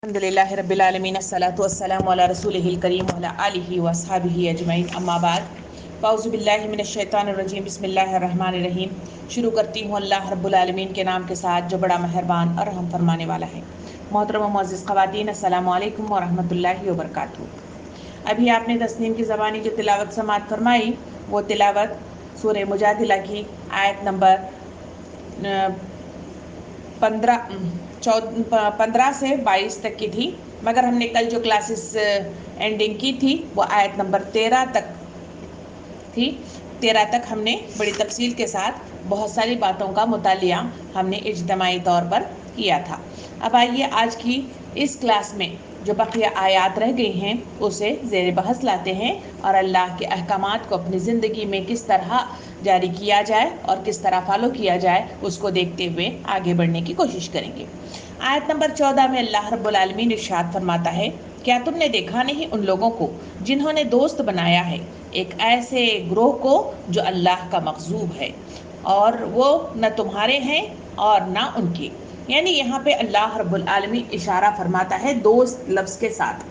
الحمدللہ رب العالمین الصلاۃ والسلام علی رسولہ الکریم وعلی آلہ واصحابہ اجمعین اما بعد فاعوذ باللہ من الشیطان الرجیم بسم اللہ الرحمن الرحیم۔ شروع کرتی ہوں اللہ رب العالمین کے نام کے ساتھ جو بڑا مہربان اور رحم فرمانے والا ہے۔ محترم و معزز خواتین، السلام علیکم ورحمۃ اللہ وبرکاتہ۔ ابھی آپ نے تسنیم کی زبانی جو تلاوت سماعت فرمائی وہ تلاوت سورہ مجادلہ کی آیت نمبر 15 سے 22 تک کی تھی، مگر ہم نے کل جو کلاسز اینڈنگ کی تھی وہ آیت نمبر 13 تک تھی۔ 13 تک ہم نے بڑی تفصیل کے ساتھ بہت ساری باتوں کا مطالعہ ہم نے اجتماعی طور پر کیا تھا۔ اب آئیے آج کی اس کلاس میں جو بقیہ آیات رہ گئی ہیں اسے زیر بحث لاتے ہیں اور اللہ کے احکامات کو اپنی زندگی میں کس طرح جاری کیا جائے اور کس طرح فالو کیا جائے اس کو دیکھتے ہوئے آگے بڑھنے کی کوشش کریں گے۔ آیت نمبر 14 میں اللہ رب العالمین ارشاد فرماتا ہے، کیا تم نے دیکھا نہیں ان لوگوں کو جنہوں نے دوست بنایا ہے ایک ایسے گروہ کو جو اللہ کا مغضوب ہے، اور وہ نہ تمہارے ہیں اور نہ ان کے۔ یعنی یہاں پہ اللہ رب العالمین اشارہ فرماتا ہے دوست لفظ کے ساتھ۔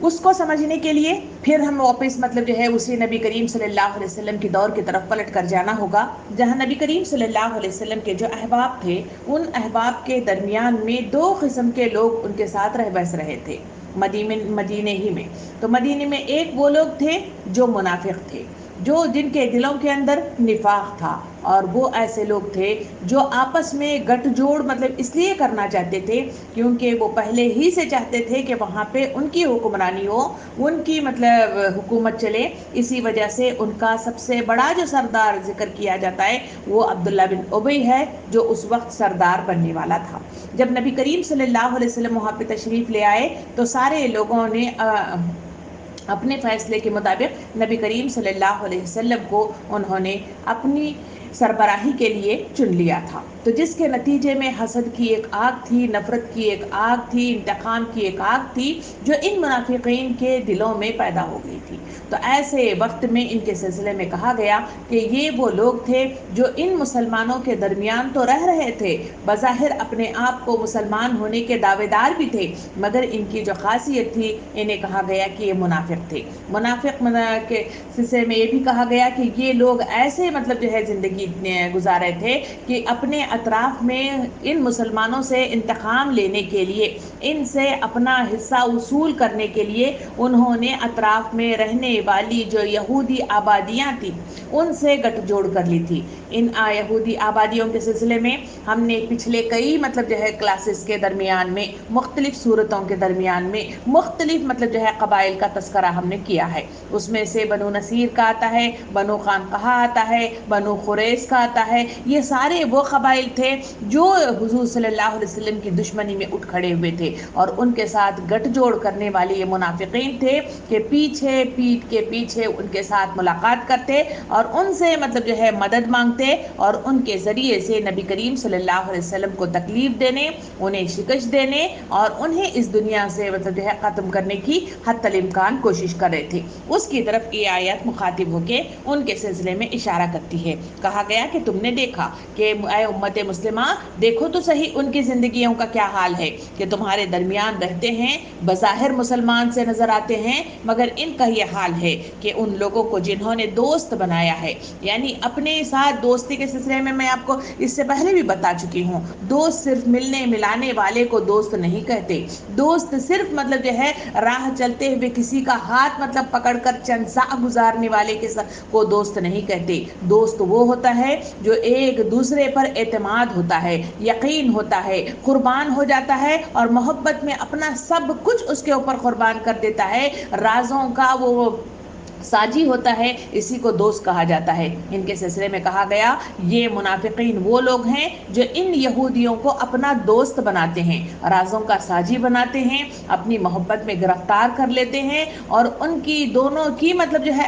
اس کو سمجھنے کے لیے پھر ہم واپس اسی نبی کریم صلی اللہ علیہ وسلم کی دور کی طرف پلٹ کر جانا ہوگا، جہاں نبی کریم صلی اللہ علیہ وسلم کے جو احباب تھے ان احباب کے درمیان میں 2 قسم کے لوگ ان کے ساتھ رہ بس رہے تھے مدینے ہی میں۔ تو مدینے میں ایک وہ لوگ تھے جو منافق تھے، جن کے دلوں کے اندر نفاق تھا، اور وہ ایسے لوگ تھے جو آپس میں گٹھ جوڑ اس لیے کرنا چاہتے تھے کیونکہ وہ پہلے ہی سے چاہتے تھے کہ وہاں پہ ان کی حکمرانی ہو، ان کی حکومت چلے۔ اسی وجہ سے ان کا سب سے بڑا جو سردار ذکر کیا جاتا ہے وہ عبداللہ بن ابی ہے، جو اس وقت سردار بننے والا تھا۔ جب نبی کریم صلی اللہ علیہ وسلم وہاں پہ تشریف لے آئے تو سارے لوگوں نے اپنے فیصلے کے مطابق نبی کریم صلی اللہ علیہ وسلم کو انہوں نے اپنی سربراہی کے لیے چن لیا تھا، تو جس کے نتیجے میں حسد کی ایک آگ تھی، نفرت کی ایک آگ تھی، انتقام کی ایک آگ تھی جو ان منافقین کے دلوں میں پیدا ہو گئی تھی۔ تو ایسے وقت میں ان کے سلسلے میں کہا گیا کہ یہ وہ لوگ تھے جو ان مسلمانوں کے درمیان تو رہ رہے تھے، بظاہر اپنے آپ کو مسلمان ہونے کے دعوے دار بھی تھے، مگر ان کی جو خاصیت تھی انہیں کہا گیا کہ یہ منافق تھے۔ منافق کے سلسلے میں یہ بھی کہا گیا کہ یہ لوگ ایسے زندگی گزارے تھے کہ اپنے اطراف میں ان مسلمانوں سے انتقام لینے کے لیے، ان سے اپنا حصہ وصول کرنے کے لیے انہوں نے اطراف میں رہنے والی جو یہودی آبادیاں تھیں ان سے گٹھ جوڑ کر لی تھی۔ ان یہودی آبادیوں کے سلسلے میں ہم نے پچھلے کئی کلاسز کے درمیان میں مختلف صورتوں کے درمیان میں مختلف قبائل کا تذکرہ ہم نے کیا ہے۔ اس میں سے بنو نصیر کا آتا ہے، بنو قعنقاع آتا ہے، بنو قریظ کا آتا ہے۔ یہ سارے وہ قبائل تھے جو حضور صلی اللہ علیہ وسلم کی دشمنی میں اٹھ کھڑے ہوئے تھے، اور ان کے ساتھ گٹھ جوڑ کرنے والے یہ منافقین تھے کہ پیٹ کے پیچھے ان کے ساتھ ملاقات کرتے اور ان سے مدد مانگتے، اور ان کے ذریعے سے نبی کریم صلی اللہ علیہ وسلم کو تکلیف دینے، انہیں شکست دینے اور انہیں اس دنیا سے ختم کرنے کی حتی الامکان کوشش کر رہے تھے۔ اس کی طرف یہ آیت مخاطب ہو کے ان کے سلسلے میں اشارہ کرتی ہے۔ کہا گیا کہ تم نے دیکھا کہ اے امت مسلمہ، دیکھو تو صحیح ان کی زندگیوں کا کیا حال ہے کہ تمہارے درمیان رہتے ہیں، بظاہر مسلمان سے نظر آتے ہیں، مگر ان کا یہ حال ہے کہ ان لوگوں کو جنہوں نے دوست بنایا ہے، یعنی اپنے ساتھ دوستی کے سلسلے میں آپ کو اس سے پہلے بھی بتا چکی ہوں، دوست صرف ملنے ملانے والے کو دوست نہیں کہتے۔ دوست صرف راہ چلتے ہوئے کسی کا ہاتھ پکڑ کر چند سا گزارنے والے کو دوست نہیں کہتے۔ دوست وہ ہوتا ہے جو ایک دوسرے پر اعتماد ہوتا ہے، یقین ہوتا ہے، قربان ہو جاتا ہے اور محبت میں اپنا سب کچھ اس کے اوپر قربان کر دیتا ہے، رازوں کا وہ ساجی ہوتا ہے، اسی کو دوست کہا جاتا ہے۔ ان کے سلسلے میں کہا گیا یہ منافقین وہ لوگ ہیں جو ان یہودیوں کو اپنا دوست بناتے ہیں، رازوں کا ساجی بناتے ہیں، اپنی محبت میں گرفتار کر لیتے ہیں، اور ان کی دونوں کی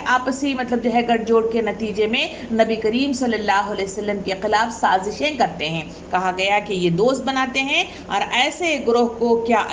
آپسی گٹھ جوڑ کے نتیجے میں نبی کریم صلی اللہ علیہ وسلم کے خلاف سازشیں کرتے ہیں۔ کہا گیا کہ یہ دوست بناتے ہیں، اور ایسے گروہ کو کیا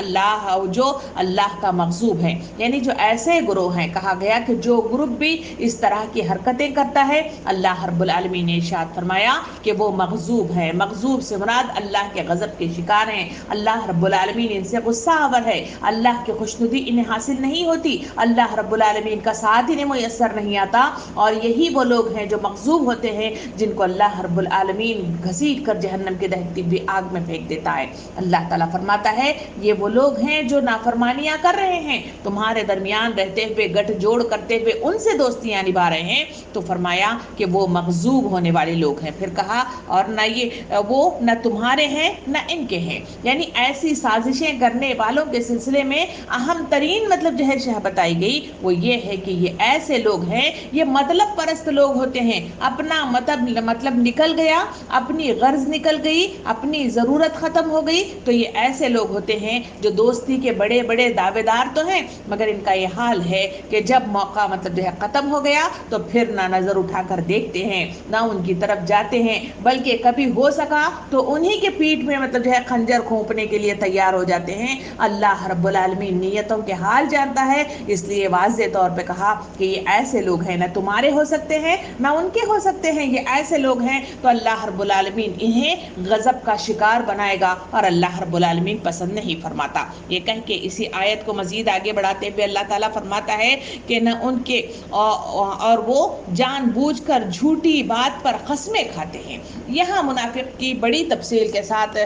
جو اللہ کا مغضوب ہے، یعنی جو ایسے گروہ ہیں، کہا گیا کہ جو گروپ بھی اس طرح کی حرکتیں کرتا ہے، اللہ رب العالمین نے ارشاد فرمایا کہ وہ مغضوب ہے۔ مغضوب سے مراد اللہ کے غضب کے شکار ہیں، اللہ رب العالمین ان سے غصہ آور ہے، اللہ کی خوشنودی انہیں حاصل نہیں ہوتی، اللہ رب العالمین کا ساتھ انہیں میسر نہیں آتا، اور یہی وہ لوگ ہیں جو مغضوب ہوتے ہیں جن کو اللہ رب العالمین گھسیٹ کر جہنم کے دہتی ہوئی آگ میں پھینک دیتا ہے۔ اللہ تعالیٰ فرماتا ہے یہ وہ لوگ ہیں جو نافرمانیاں کر رہے ہیں، تمہارے درمیان رہتے ہوئے گٹھ جوڑ کرتے ہوئے ان سے دوستیاں نبھا رہے ہیں، تو فرمایا کہ وہ مغضوب ہونے والے لوگ ہیں۔ پھر کہا اور نہ یہ وہ نہ تمہارے ہیں نہ ان کے ہیں، یعنی ایسی سازشیں کرنے والوں کے سلسلے میں اہم ترین مطلب جو ہے شہ بتائی گئی وہ یہ ہے کہ یہ ایسے لوگ ہیں، یہ مطلب پرست لوگ ہوتے ہیں، اپنا مطلب نکل گیا، اپنی غرض نکل گئی، اپنی ضرورت ختم ہو گئی، تو یہ ایسے لوگ ہوتے ہیں جو دوستی کے بڑے بڑے دعوے دار تو ہیں، مگر ان کا یہ حال ہے کہ جب موقع مطلب جو ہے ختم ہو گیا تو پھر نہ نظر اٹھا کر دیکھتے ہیں، نہ ان کی طرف جاتے ہیں، بلکہ کبھی ہو سکا تو انہی کے پیٹھ میں مطلب جو ہے خنجر کھونپنے کے لیے تیار ہو جاتے ہیں۔ اللہ رب العالمین نیتوں کے حال جانتا ہے، اس لیے واضح طور پہ کہا کہ یہ ایسے لوگ ہیں، نہ تمہارے ہو سکتے ہیں نہ ان کے ہو سکتے ہیں، یہ ایسے لوگ ہیں تو اللہ رب العالمین انہیں غضب کا شکار بنائے گا اور اللہ رب العالمین پسند نہیں فرماتا۔ یہ کہہ کے اسی آیت کو مزید آگے بڑھاتے ہوئے اللہ تعالیٰ فرماتا ہے کہ نہ ان کے اور وہ جان بوجھ کر جھوٹی بات پر قسمیں کھاتے ہیں۔ یہاں منافق کی بڑی تفصیل کے ساتھ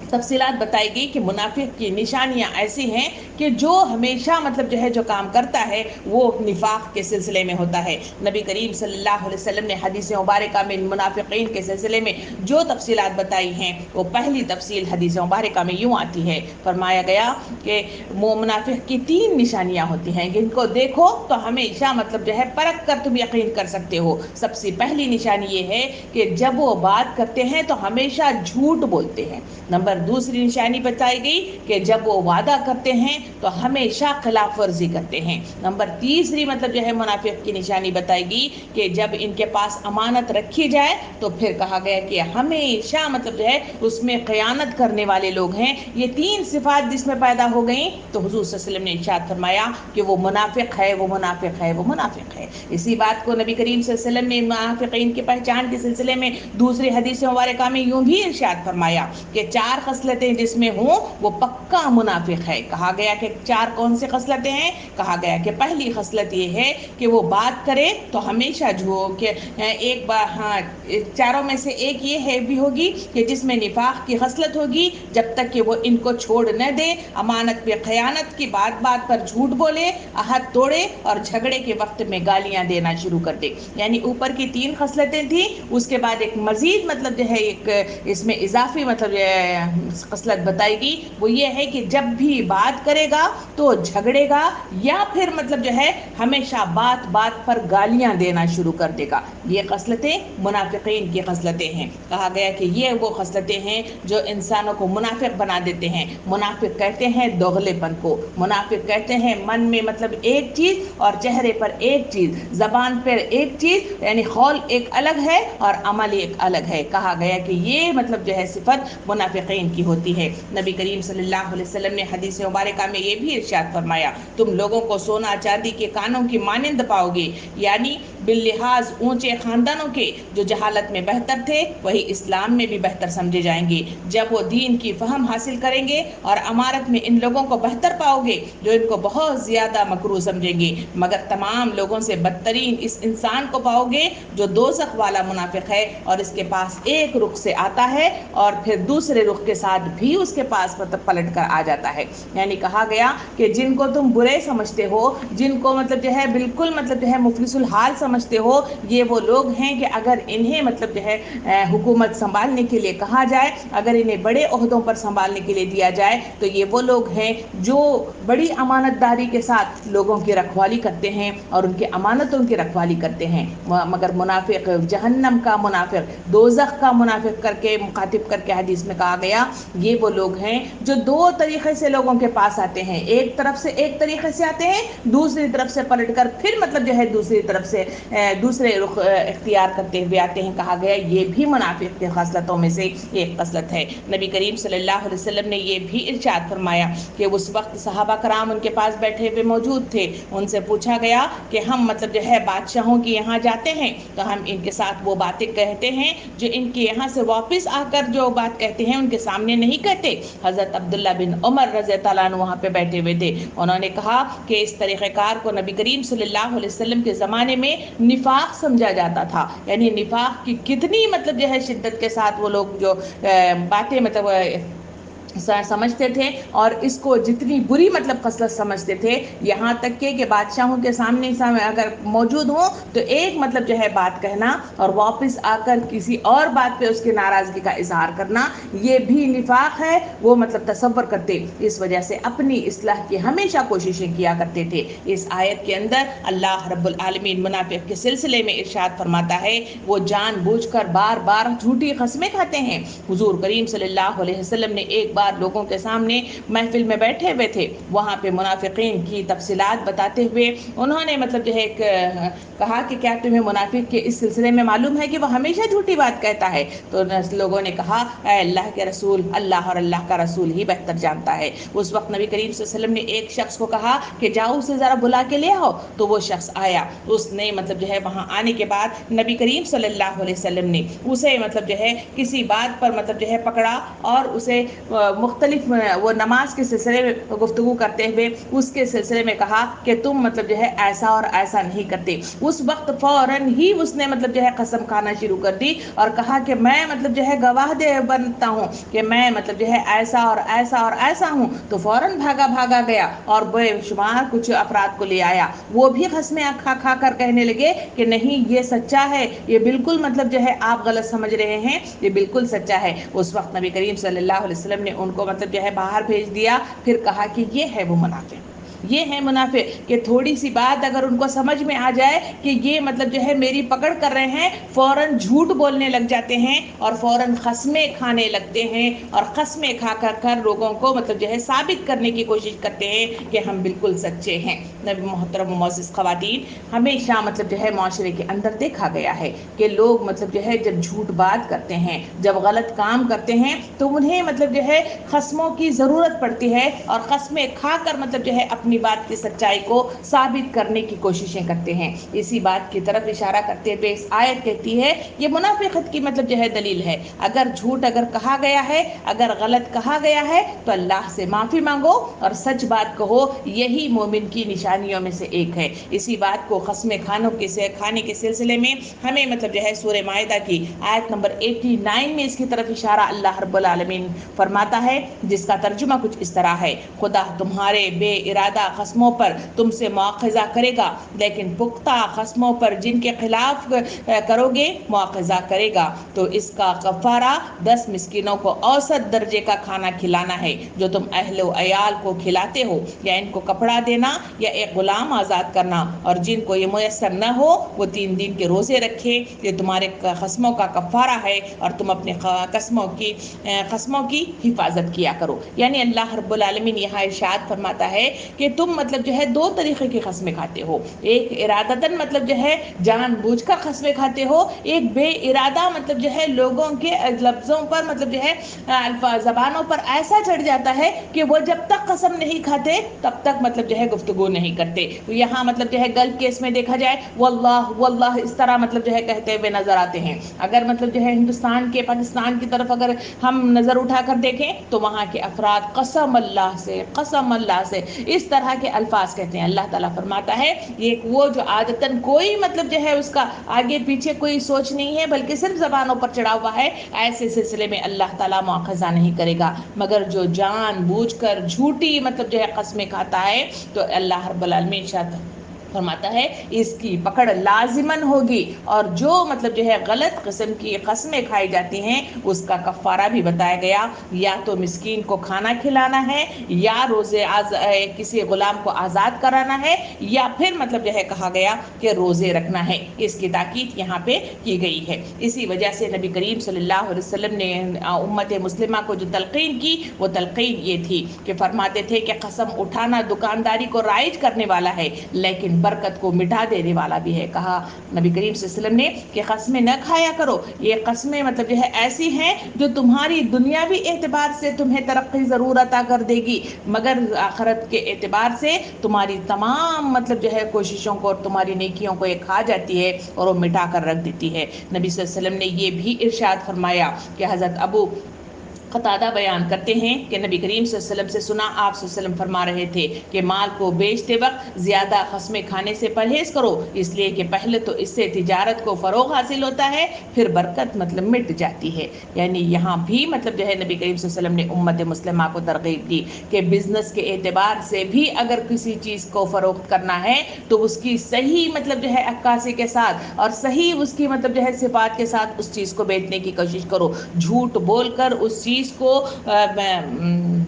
تفصیلات بتائی گئی کہ منافق کی نشانیاں ایسی ہیں کہ جو ہمیشہ مطلب جو ہے جو کام کرتا ہے وہ نفاق کے سلسلے میں ہوتا ہے۔ نبی کریم صلی اللہ علیہ وسلم نے حدیث مبارکہ میں منافقین کے سلسلے میں جو تفصیلات بتائی ہیں وہ پہلی تفصیل حدیث مبارکہ میں یوں آتی ہے، فرمایا گیا کہ منافق کی 3 نشانیاں ہوتی ہیں، جن کو دیکھو تو ہمیشہ مطلب جو ہے پرکھ کر تم یقین کر سکتے ہو۔ سب سے پہلی نشانی یہ ہے کہ جب وہ بات کرتے ہیں تو ہمیشہ جھوٹ بولتے ہیں۔ نمبر دوسری نشانی بتائی گئی کہ جب وہ وعدہ کرتے ہیں تو ہمیشہ خلاف ورزی کرتے ہیں۔ نمبر تیسری مطلب جو ہے منافق کی نشانی بتائی گئی کہ جب ان کے پاس امانت رکھی جائے تو پھر کہا گیا کہ ہمیشہ مطلب جو ہے اس میں خیانت کرنے والے لوگ ہیں۔ یہ 3 صفات جس میں پیدا ہو گئیں تو حضور صلی اللہ علیہ وسلم نے ارشاد فرمایا کہ وہ منافق ہے، وہ منافق ہے، وہ منافق ہے۔ اسی بات کو نبی کریم صلی اللہ علیہ وسلم نے منافقین کی پہچان کے سلسلے میں دوسری حدیث مبارکہ میں یوں بھی ارشاد فرمایا کہ 4 خصلتیں جس میں ہوں وہ پکا منافق ہے۔ کہا گیا کہ 4 کون سے خصلتیں ہیں؟ کہا گیا کہ پہلی خصلت یہ ہے کہ وہ بات کرے تو ہمیشہ کہ ایک بار چاروں میں سے ایک یہ ہے بھی ہوگی کہ جس میں نفاق کی خصلت ہوگی، جب تک کہ وہ ان کو چھوڑ نہ دے، امانت پہ خیانت کی، بات بات پر جھوٹ بولے، عہد توڑے اور جھگڑے کے وقت میں گالیاں دینا شروع کر دے۔ یعنی اوپر کی 3 خصلتیں تھیں، اس کے بعد ایک مزید مطلب جو ہے ایک اس میں اضافی مطلب خصلت بتائی گئی، وہ یہ ہے کہ جب بھی بات کرے گا تو جھگڑے گا یا پھر مطلب جو ہے ہمیشہ بات بات پر گالیاں دینا شروع کر دے گا۔ یہ خصلتیں منافقین کی خصلتیں ہیں۔ کہا گیا کہ یہ وہ خصلتیں ہیں جو انسانوں کو منافق بنا دیتے ہیں۔ منافق کہتے ہیں دوغلے پن کو، منافق کہتے ہیں من میں مطلب ایک چیز اور چہرے پر ایک چیز، زبان پر ایک چیز، یعنی قول ایک الگ ہے اور عمل ایک الگ ہے۔ کہا گیا کہ یہ مطلب جو ہے صفت منافقین کی ہوتی ہے۔ نبی کریم صلی اللہ علیہ وسلم نے حدیث مبارکہ میں یہ بھی ارشاد فرمایا، تم لوگوں کو سونا چاندی کے کانوں کی مانند پاؤ گے، یعنی باللحاظ اونچے خاندانوں کے جو جہالت میں بہتر تھے وہی اسلام میں بھی بہتر سمجھے جائیں گے۔ جب وہ دین کی فہم حاصل کریں گے اور امارت میں ان لوگوں کو بہتر پاؤ گے جو ان کو بہت زیادہ مکروہ سمجھیں گے، مگر تمام لوگوں سے بدترین اس انسان کو پاؤ گے جو دوزخ والا منافق ہے اور اس کے پاس ایک رخ سے آتا ہے اور پھر دوسرے رخ کے ساتھ بھی اس کے پاس پلٹ کر آ جاتا ہے۔ یعنی کہا گیا کہ جن کو تم برے سمجھتے ہو، جن کو مطلب جو ہے بالکل مطلب جو ہے مفلس الحال سمجھتے ہو، یہ وہ لوگ ہیں کہ اگر انہیں مطلب جو ہے حکومت سنبھالنے کے لیے کہا جائے، اگر انہیں بڑے عہدوں پر سنبھالنے کے لیے دیا جائے تو یہ وہ لوگ ہیں جو بڑی امانت داری کے ساتھ لوگوں کی رکھوالی کرتے ہیں اور ان کی امانتوں کی رکھوالی کرتے ہیں۔ مگر منافق جہنم کا منافق، دوزخ کا منافق کر کے مخاطب کر کے حدیث میں کہا گیا یہ وہ لوگ ہیں جو 2 طریقے سے لوگوں کے پاس آتے ہیں، ایک طرف سے ایک طریقے سے آتے ہیں، دوسری طرف سے پلٹ کر پھر مطلب جو ہے دوسری طرف سے دوسرے رخ اختیار کرتے ہوئے آتے ہیں. کہا گیا یہ بھی منافق کی خصلتوں میں سے ایک خصلت ہے. نبی کریم صلی اللہ علیہ وسلم نے یہ بھی ارشاد فرمایا کہ اس وقت صحابہ کرام ان کے پاس بیٹھے ہوئے موجود تھے. ان سے پوچھا گیا کہ ہم مطلب جو ہے بادشاہوں کے یہاں جاتے ہیں تو ہم ان کے ساتھ وہ باتیں کہتے ہیں جو ان کے یہاں سے واپس آ کر جو بات کہتے ہیں ان کے سامنے نہیں کہتے. حضرت عبداللہ بن عمر رضی اللہ عنہ وہاں پہ بیٹھے ہوئے تھے. انہوں نے کہا کہ اس طریقہ کار کو نبی کریم صلی اللہ علیہ وسلم کے زمانے میں نفاق سمجھا جاتا تھا. یعنی نفاق کی کتنی مطلب جو ہے شدت کے ساتھ وہ لوگ جو باتیں مطلب سمجھتے تھے اور اس کو جتنی بری مطلب خصلت سمجھتے تھے, یہاں تک کہ بادشاہوں کے سامنے اگر موجود ہوں تو ایک مطلب جو ہے بات کہنا اور واپس آ کر کسی اور بات پہ اس کی ناراضگی کا اظہار کرنا, یہ بھی نفاق ہے. وہ مطلب تصور کرتے, اس وجہ سے اپنی اصلاح کی ہمیشہ کوششیں کیا کرتے تھے. اس آیت کے اندر اللہ رب العالمین منافق کے سلسلے میں ارشاد فرماتا ہے وہ جان بوجھ کر بار بار جھوٹی قسمیں کھاتے ہیں. حضور کریم صلی اللہ علیہ وسلم نے ایک بار لوگوں کے سامنے محفل میں بیٹھے ہوئے تھے, وہاں پہ منافقین کی تفصیلات بتاتے ہوئے انہوں نے مطلب جو ہے کہا کہ کیا تمہیں منافق کے اس سلسلے میں معلوم ہے کہ وہ ہمیشہ جھوٹی بات کہتا ہے؟ تو لوگوں نے کہا اے اللہ کے رسول, اللہ اور اللہ کا رسول ہی بہتر جانتا ہے. اس وقت نبی کریم صلی اللہ علیہ وسلم نے ایک شخص کو کہا کہ جاؤ اسے ذرا بلا کے لے آؤ. تو وہ شخص آیا. اس نے مطلب جو ہے وہاں آنے کے بعد نبی کریم صلی اللہ علیہ وسلم نے اسے مطلب جو ہے کسی بات پر مطلب جو ہے پکڑا اور اسے مختلف وہ نماز کے سلسلے میں گفتگو کرتے ہوئے اس کے سلسلے میں کہا کہ تم مطلب جو ہے ایسا اور ایسا نہیں کرتے. اس وقت فوراً ہی اس نے مطلب جو ہے قسم کھانا شروع کر دی اور کہا کہ میں مطلب جو ہے گواہ بنتا ہوں کہ میں مطلب جو ہے ایسا اور ایسا اور ایسا ہوں. تو فوراً بھاگا گیا اور بے شمار کچھ افراد کو لے آیا. وہ بھی قسمیں کھا کر کہنے لگے کہ نہیں یہ سچا ہے, یہ بالکل مطلب جو ہے آپ غلط سمجھ رہے ہیں, یہ بالکل سچا ہے. اس وقت نبی کریم صلی اللہ علیہ وسلم نے ان کو مطلب جو ہے باہر بھیج دیا. پھر کہا کہ یہ ہے وہ منافق, یہ ہے منافق کہ تھوڑی سی بات اگر ان کو سمجھ میں آ جائے کہ یہ مطلب جو ہے میری پکڑ کر رہے ہیں, فوراً جھوٹ بولنے لگ جاتے ہیں اور فوراً قسمیں کھانے لگتے ہیں اور قسمیں کھا کر لوگوں کو مطلب جو ہے ثابت کرنے کی کوشش کرتے ہیں کہ ہم بالکل سچے ہیں. نبی محترم و معزز خواتین, ہمیشہ مطلب جو ہے معاشرے کے اندر دیکھا گیا ہے کہ لوگ مطلب جو ہے جب جھوٹ بات کرتے ہیں, جب غلط کام کرتے ہیں تو انہیں مطلب جو ہے قسموں کی ضرورت پڑتی ہے اور قسمیں کھا کر مطلب جو ہے اپنی بات کی سچائی کو ثابت کرنے کی کوششیں کرتے ہیں. اسی بات کی طرف اشارہ کرتے ہوئے اس آیت کہتی ہے یہ منافقت کی مطلب جو ہے دلیل ہے. اگر جھوٹ اگر کہا گیا ہے, اگر غلط کہا گیا ہے تو اللہ سے معافی مانگو اور سچ بات کہو, یہی مومن کی نشانیوں میں سے ایک ہے. اسی بات کو قسمیں کھانے کے سلسلے میں ہمیں مطلب جو ہے سورہ مائدہ کی آیت نمبر 89 میں اس کی طرف اشارہ اللہ رب العالمین فرماتا ہے, جس کا ترجمہ کچھ اس طرح ہے خدا تمہارے بے ارادہ قسموں پر تم سے مواخذہ کرے گا, لیکن پختہ قسموں پر جن کے خلاف کرو گے مواخذہ کرے گا تو اس کا کفارہ 10 مسکینوں کو اوسط درجے کا کھانا کھلانا ہے جو تم اہل و عیال کو کھلاتے ہو, یا ان کو کپڑا دینا یا ایک غلام آزاد کرنا, اور جن کو یہ میسر نہ ہو وہ 3 دن کے روزے رکھے. یہ تمہارے قسموں کا کفارہ ہے اور تم اپنے قسموں کی حفاظت کیا کرو. یعنی اللہ رب العالمین یہاں ارشاد فرماتا ہے کہ تم مطلب جو ہے 2 طریقے کی قسمیں کھاتے ہو, ایک ارادتاً مطلب جو ہے جان بوجھ کر قسمیں کھاتے ہو, ایک بے ارادہ مطلب جو ہے لوگوں کے لفظوں پر مطلب جو ہے زبانوں پر ایسا چڑھ جاتا ہے کہ وہ جب تک قسم نہیں کھاتے تب تک مطلب جو ہے گفتگو نہیں کرتے. تو یہاں مطلب جو ہے گلف کیس میں دیکھا جائے واللہ اس طرح مطلب جو ہے کہتے ہوئے نظر آتے ہیں. اگر مطلب جو ہے ہندوستان کے پاکستان کی طرف اگر ہم نظر اٹھا کر دیکھیں تو وہاں کے افراد قسم اللہ سے اس طرح کے الفاظ کہتے ہیں. اللہ تعالیٰ فرماتا ہے یہ وہ جو عادتاً کوئی مطلب جو ہے اس کا آگے پیچھے کوئی سوچ نہیں ہے بلکہ صرف زبانوں پر چڑھا ہوا ہے, ایسے سلسلے میں اللہ تعالیٰ مواخذہ نہیں کرے گا. مگر جو جان بوجھ کر جھوٹی مطلب جو ہے قسمیں کھاتا ہے تو اللہ رب العالمین فرماتا ہے اس کی پکڑ لازماً ہوگی, اور جو مطلب جو ہے غلط قسم کی قسمیں کھائی جاتی ہیں اس کا کفارہ بھی بتایا گیا, یا تو مسکین کو کھانا کھلانا ہے, یا روزے کسی غلام کو آزاد کرانا ہے, یا پھر مطلب جو ہے کہا گیا کہ روزے رکھنا ہے. اس کی تاکید یہاں پہ کی گئی ہے. اسی وجہ سے نبی کریم صلی اللہ علیہ وسلم نے امت مسلمہ کو جو تلقین کی وہ تلقین یہ تھی کہ فرماتے تھے کہ قسم اٹھانا دکانداری کو رائج کرنے والا ہے, لیکن برکت کو مٹا دینے والا بھی ہے۔ کہا نبی کریم صلی اللہ علیہ وسلم نے کہ قسمیں نہ کھایا کرو، یہ قسمیں مطلب جو ہے ایسی ہیں جو تمہاری دنیاوی اعتبار سے تمہیں ترقی ضرور عطا کر دے گی، مگر آخرت کے اعتبار سے تمہاری تمام مطلب جو ہے کوششوں کو اور تمہاری نیکیوں کو یہ کھا جاتی ہے اور وہ مٹا کر رکھ دیتی ہے۔ نبی صلی اللہ علیہ وسلم نے یہ بھی ارشاد فرمایا کہ حضرت ابو قتادہ بیان کرتے ہیں کہ نبی کریم صلی اللہ علیہ وسلم سے سنا، آپ صلی اللہ علیہ وسلم فرما رہے تھے کہ مال کو بیچتے وقت زیادہ قسمیں کھانے سے پرہیز کرو، اس لیے کہ پہلے تو اس سے تجارت کو فروغ حاصل ہوتا ہے، پھر برکت مطلب مٹ جاتی ہے۔ یعنی یہاں بھی مطلب جو ہے نبی کریم صلی اللہ علیہ وسلم نے امت مسلمہ کو ترغیب دی کہ بزنس کے اعتبار سے بھی اگر کسی چیز کو فروخت کرنا ہے تو اس کی صحیح مطلب جو ہے عکاسی کے ساتھ اور صحیح اس کی مطلب جو ہے صفات کے ساتھ اس چیز کو بیچنے کی کوشش کرو۔ جھوٹ بول کر اس چیز کو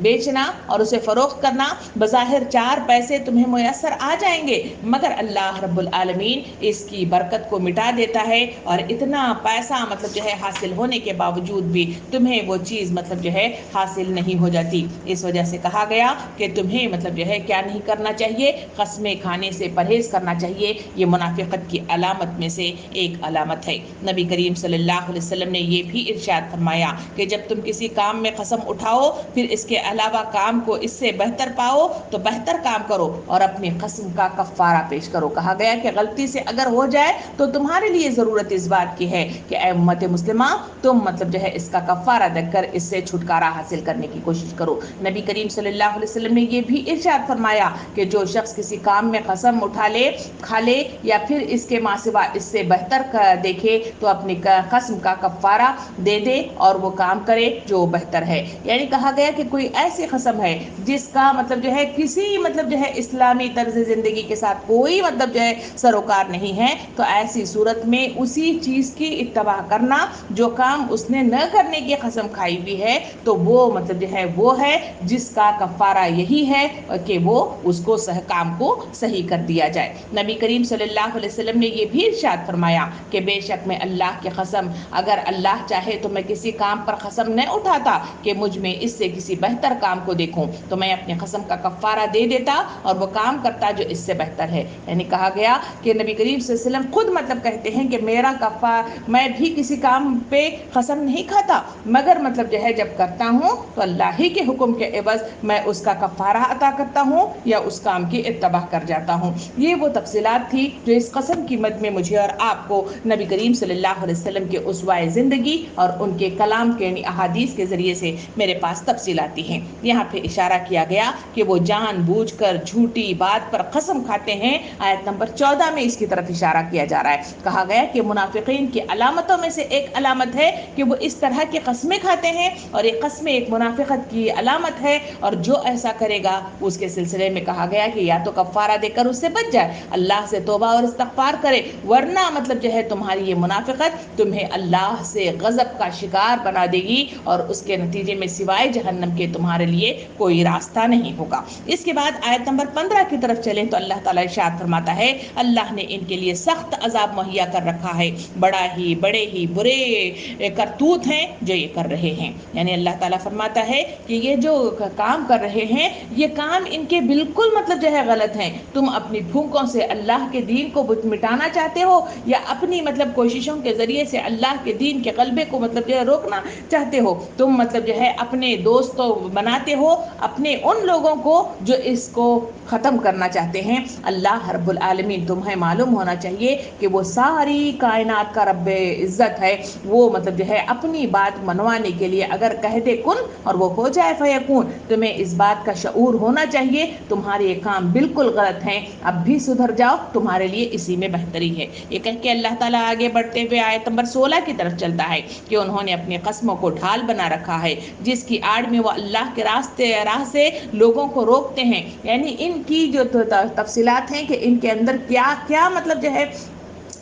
بیچنا اور اسے فروخت کرنا، بظاہر 4 پیسے تمہیں میسر آ جائیں گے، مگر اللہ رب العالمین اس کی برکت کو مٹا دیتا ہے اور اتنا پیسہ مطلب جو ہے حاصل ہونے کے باوجود بھی تمہیں وہ چیز مطلب جو ہے حاصل نہیں ہو جاتی۔ اس وجہ سے کہا گیا کہ تمہیں مطلب جو ہے کیا نہیں کرنا چاہیے، قسمیں کھانے سے پرہیز کرنا چاہیے۔ یہ منافقت کی علامت میں سے ایک علامت ہے۔ نبی کریم صلی اللہ علیہ وسلم نے یہ بھی ارشاد فرمایا کہ جب تم کسی کام میں قسم اٹھاؤ پھر اس کے علاوہ کام کو اس سے بہتر پاؤ تو بہتر کام کرو اور اپنی قسم کا کفارہ پیش کرو۔ کہا گیا کہ غلطی سے اگر ہو جائے تو تمہارے لیے ضرورت اس بات کی ہے کہ اے امت مسلمہ تم مطلب جو ہے اس کا کفارہ دے کر اس سے چھٹکارا حاصل کرنے کی کوشش کرو۔ نبی کریم صلی اللہ علیہ وسلم نے یہ بھی ارشاد فرمایا کہ جو شخص کسی کام میں قسم اٹھا لے، کھا لے یا پھر اس کے ماں سوا اس سے بہتر دیکھے تو اپنی قسم کا کفارہ دے دے اور وہ کام کرے جو بہتر ہے۔ یعنی کہا گیا کہ کوئی ایسی قسم ہے جس کا مطلب جو ہے کسی مطلب جو ہے اسلامی طرز زندگی کے ساتھ کوئی مطلب جو ہے سروکار نہیں ہے، تو ایسی صورت میں اسی چیز کی اتباع کرنا جو کام اس نے نہ کرنے کی قسم کھائی ہوئی ہے تو وہ مطلب جو ہے وہ ہے جس کا کفارہ یہی ہے کہ وہ اس کو کام کو صحیح کر دیا جائے۔ نبی کریم صلی اللہ علیہ وسلم نے یہ بھی ارشاد فرمایا کہ بے شک میں اللہ کی قسم اگر اللہ چاہے تو میں کسی کام پر قسم نہ اٹھاتا کہ مجھ میں اس سے کسی بہتر کام کو دیکھوں تو میں اپنی قسم کا کفارہ دے دیتا اور وہ کام کرتا جو اس سے بہتر ہے۔ یعنی کہا گیا کہ نبی کریم صلی اللہ علیہ وسلم خود مطلب کہتے ہیں کہ میرا میں بھی کسی کام پہ قسم نہیں کھاتا، مگر مطلب جو ہے جب کرتا ہوں تو اللہ ہی کے حکم کے عوض میں اس کا کفارہ عطا کرتا ہوں یا اس کام کی اتباع کر جاتا ہوں۔ یہ وہ تفصیلات تھی جو اس قسم کی مد میں مجھے اور آپ کو نبی کریم صلی اللہ علیہ وسلم کے اسوہ زندگی اور ان کے کلام کے یعنی احادیث کے ذریعے سے میرے پاس تفصیلاتی ہیں۔ یہاں پہ اشارہ کیا گیا کہ وہ جان بوجھ کر جھوٹی بات پر قسم کھاتے ہیں۔ آیت نمبر 14 میں اس کی طرف اشارہ کیا جا رہا ہے۔ کہا گیا کہ منافقین کی علامتوں میں سے ایک علامت ہے کہ وہ اس طرح کی قسمیں کھاتے ہیں اور یہ قسمیں ایک منافقت کی علامت ہے، اور جو ایسا کرے گا اس کے سلسلے میں کہا گیا کہ یا تو کفارہ دے کر اس سے بچ جائے، اللہ سے توبہ اور استغفار کرے، ورنہ مطلب جو ہے تمہاری یہ منافقت تمہیں اللہ سے غضب کا شکار بنا دے گی اور اس کے نتیجے میں سوائے جہنم کے تمہارے لیے کوئی راستہ نہیں ہوگا۔ اس کے بعد آیت نمبر 15 کی طرف چلیں تو اللہ تعالیٰ ارشاد فرماتا ہے اللہ نے ان کے لیے سخت عذاب مہیا کر رکھا ہے، بڑے ہی برے کرتوت ہیں جو یہ کر رہے ہیں۔ یعنی اللہ تعالیٰ فرماتا ہے کہ یہ جو کام کر رہے ہیں یہ کام ان کے بالکل مطلب جو ہے غلط ہیں۔ تم اپنی پھونکوں سے اللہ کے دین کو مٹانا چاہتے ہو یا اپنی مطلب کوششوں کے ذریعے سے اللہ کے دین کے غلبے کو مطلب جو ہے روکنا چاہتے ہو۔ تم مطلب جو ہے اپنے دوست تو بناتے ہو اپنے ان لوگوں کو جو اس کو ختم کرنا چاہتے ہیں۔ اللہ رب العالمین تمہیں معلوم ہونا چاہیے کہ وہ ساری کائنات کا رب عزت ہے، وہ مطلب جو ہے اپنی بات منوانے کے لیے اگر کہہ دے کن اور وہ ہو جائے فیکون، تمہیں اس بات کا شعور ہونا چاہیے تمہارے یہ کام بالکل غلط ہیں، اب بھی سدھر جاؤ، تمہارے لیے اسی میں بہتری ہے۔ یہ کہہ کے اللہ تعالیٰ آگے بڑھتے ہوئے آیت نمبر 16 کی طرف چلتا ہے کہ انہوں نے اپنی قسموں کو ڈھال بنا رکھا ہے جس کی آڑ میں وہ اللہ کے راہ سے لوگوں کو روکتے ہیں۔ یعنی ان کی جو تفصیلات ہیں کہ ان کے اندر کیا مطلب جو ہے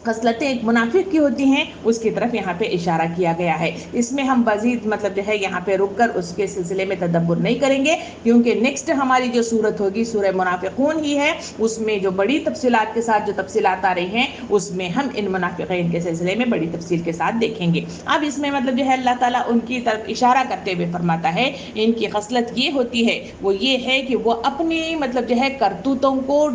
خصلتیں ایک منافق کی ہوتی ہیں اس کی طرف یہاں پہ اشارہ کیا گیا ہے. اس میں ہم مزید مطلب جو ہے یہاں پہ رک کر اس کے سلسلے میں تدبر نہیں کریں گے، کیونکہ نیکسٹ ہماری جو صورت ہوگی سورہ منافقون ہی ہے، اس میں جو بڑی تفصیلات کے ساتھ جو تفصیلات آ رہی ہیں اس میں ہم ان منافقین کے سلسلے میں بڑی تفصیل کے ساتھ دیکھیں گے. اب اس میں مطلب جو ہے اللہ تعالیٰ ان کی طرف اشارہ کرتے ہوئے فرماتا ہے ان کی خصلت یہ ہوتی ہے، وہ یہ ہے کہ وہ اپنی مطلب جو ہے کرتوتوں کو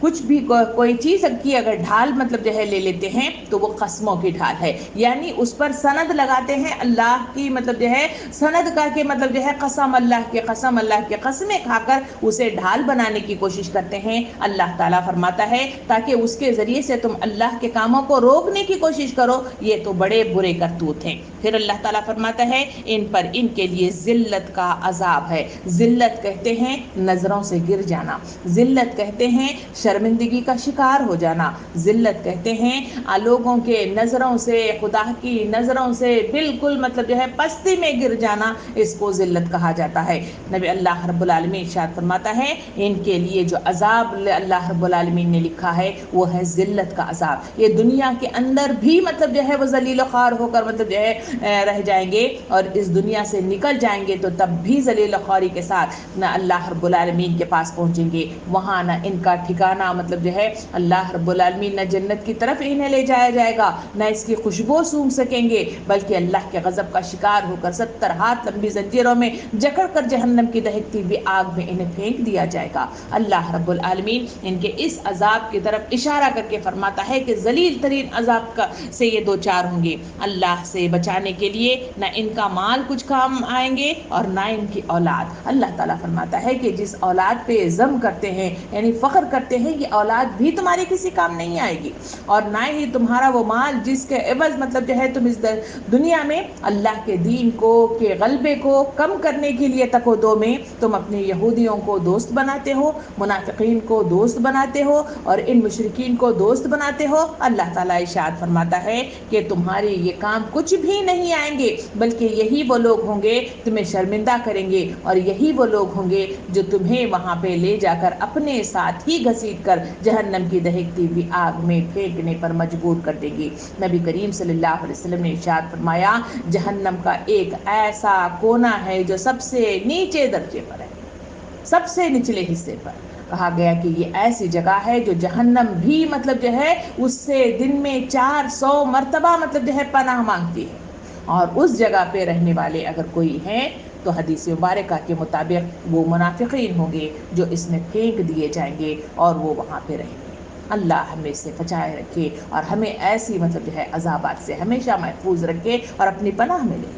کچھ بھی کوئی چیز کی اگر ڈھال مطلب جو ہے لے لیتے ہیں تو وہ قسموں کی ڈھال ہے، یعنی اس پر سند لگاتے ہیں اللہ کی مطلب جو ہے سند کا کہ مطلب جو ہے قسم اللہ کی قسم، اللہ کی قسمیں کھا کر اسے ڈھال بنانے کی کوشش کرتے ہیں. اللہ تعالیٰ فرماتا ہے تاکہ اس کے ذریعے سے تم اللہ کے کاموں کو روکنے کی کوشش کرو، یہ تو بڑے برے کرتوت ہیں. پھر اللہ تعالیٰ فرماتا ہے ان پر ان کے لیے ذلت کا عذاب ہے. ذلت کہتے ہیں نظروں سے گر جانا، ذلت کہتے ہیں شرمندگی کا شکار ہو جانا، ذلت کہتے ہیں لوگوں کے نظروں سے، خدا کی نظروں سے بالکل مطلب جو ہے پستی میں گر جانا، اس کو ذلت کہا جاتا ہے. نبی اللہ رب العالمین ارشاد فرماتا ہے ان کے لیے جو عذاب اللہ رب العالمین نے لکھا ہے وہ ہے ذلت کا عذاب. یہ دنیا کے اندر بھی مطلب جو ہے وہ ذلیل و خوار ہو کر مطلب جو ہے رہ جائیں گے، اور اس دنیا سے نکل جائیں گے تو تب بھی ذلیل و خواری کے ساتھ نہ اللہ رب العالمین کے پاس پہنچیں گے، وہاں نہ ان کا ٹھکانہ مطلب جو ہے اللہ رب العالمین نہ جنت کی طرف انہیں لے جایا جائے گا، نہ اس کی خوشبو سونگھ سکیں گے، بلکہ اللہ کے غضب کا شکار ہو کر 70 ہاتھ لمبی زنجیروں میں جکڑ کر جہنم کی دہکتی ہوئی آگ میں انہیں پھینک دیا جائے گا. اللہ رب العالمین ان کے اس عذاب کی طرف اشارہ کر کے فرماتا ہے کہ ذلیل ترین عذاب سے یہ دو چار ہوں گے. اللہ سے بچانے کے لیے نہ ان کا مال کچھ کام آئیں گے اور نہ ان کی اولاد. اللہ تعالیٰ فرماتا ہے کہ جس اولاد پہ ضم کرتے ہیں یعنی فخر کرتے ہیں یہ اولاد بھی تمہارے کسی کام نہیں آئے گی، اور نہ ہی تمہارا وہ مال جس کے عوض مطلب جو ہے تم اس دنیا میں اللہ کے دین کو کے غلبے کو کم کرنے کے لیے تک و دو میں تم اپنے یہودیوں کو دوست بناتے ہو، منافقین کو دوست بناتے ہو اور ان مشرکین کو دوست بناتے ہو. اللہ تعالیٰ ارشاد فرماتا ہے کہ تمہارے یہ کام کچھ بھی نہیں آئیں گے، بلکہ یہی وہ لوگ ہوں گے تمہیں شرمندہ کریں گے، اور یہی وہ لوگ ہوں گے جو تمہیں وہاں پہ لے جا کر اپنے ساتھ ہی گھسیٹ کر جہنم کی دہکتی ہوئی آگ میں پھینکنے پر مجبور کر دے گی. نبی کریم صلی اللہ علیہ وسلم نے ارشاد فرمایا جہنم کا ایک ایسا کونا ہے جو سب سے نیچے درجے پر ہے، سب سے نچلے حصے پر. کہا گیا کہ یہ ایسی جگہ ہے جو جہنم بھی مطلب جو ہے اس سے دن میں 400 مرتبہ مطلب جو ہے پناہ مانگتی ہے، اور اس جگہ پہ رہنے والے اگر کوئی ہیں تو حدیث مبارکہ کے مطابق وہ منافقین ہوں گے جو اس میں پھینک دیے جائیں گے اور وہ وہاں پہ رہیں گے. اللہ ہمیں سے بچائے رکھے اور ہمیں ایسی مطلب جو ہے عذابات سے ہمیشہ محفوظ رکھے اور اپنی پناہ میں لے.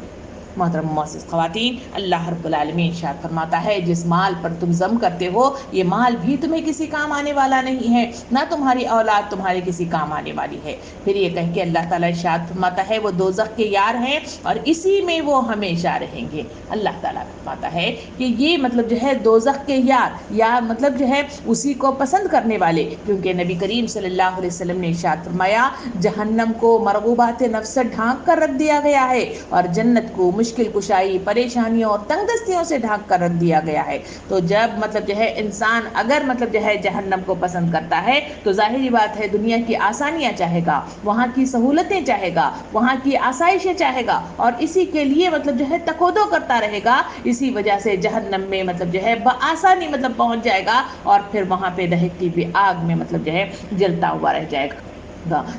محترم معزز خواتین، اللہ رب العالمین ارشاد فرماتا ہے جس مال پر تم ضم کرتے ہو یہ مال بھی تمہیں کسی کام آنے والا نہیں ہے، نہ تمہاری اولاد تمہارے کسی کام آنے والی ہے. پھر یہ کہہ کے اللہ تعالیٰ ارشاد فرماتا ہے وہ دوزخ کے یار ہیں اور اسی میں وہ ہمیشہ رہیں گے. اللہ تعالیٰ فرماتا ہے کہ یہ مطلب جو ہے دوزخ کے یار یا مطلب جو ہے اسی کو پسند کرنے والے، کیونکہ نبی کریم صلی اللہ علیہ وسلم نے ارشاد فرمایا جہنم کو مرغوبات نفس سے ڈھانک کر رکھ دیا گیا ہے اور جنت کو مشکل کشائی، پریشانیوں اور تنگ دستیوں سے ڈھانک کر رکھ دیا گیا ہے. تو جب مطلب جو ہے انسان اگر مطلب جو ہے جہنم کو پسند کرتا ہے تو ظاہری بات ہے دنیا کی آسانیاں چاہے گا، وہاں کی سہولتیں چاہے گا، وہاں کی آسائشیں چاہے گا، اور اسی کے لیے مطلب جو ہے تقودو کرتا رہے گا. اسی وجہ سے جہنم میں مطلب جو ہے بآسانی مطلب پہنچ جائے گا اور پھر وہاں پہ دہکتی ہوئی آگ میں مطلب جو ہے جلتا ہوا رہ جائے گا.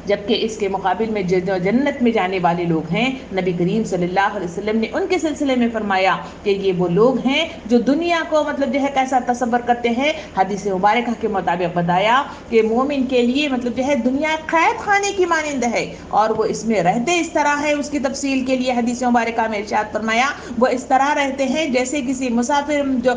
جبکہ اس کے مقابل میں جو جنت میں جانے والے لوگ ہیں نبی کریم صلی اللہ علیہ وسلم نے ان کے سلسلے میں فرمایا کہ یہ وہ لوگ ہیں جو دنیا کو مطلب جو ہے کیسا تصور کرتے ہیں. حدیث مبارکہ کے مطابق بتایا کہ مومن کے لیے مطلب جو ہے دنیا قید خانے کی مانند ہے اور وہ اس میں رہتے اس طرح ہے. اس کی تفصیل کے لیے حدیث مبارکہ میں ارشاد فرمایا وہ اس طرح رہتے ہیں جیسے کسی مسافر جو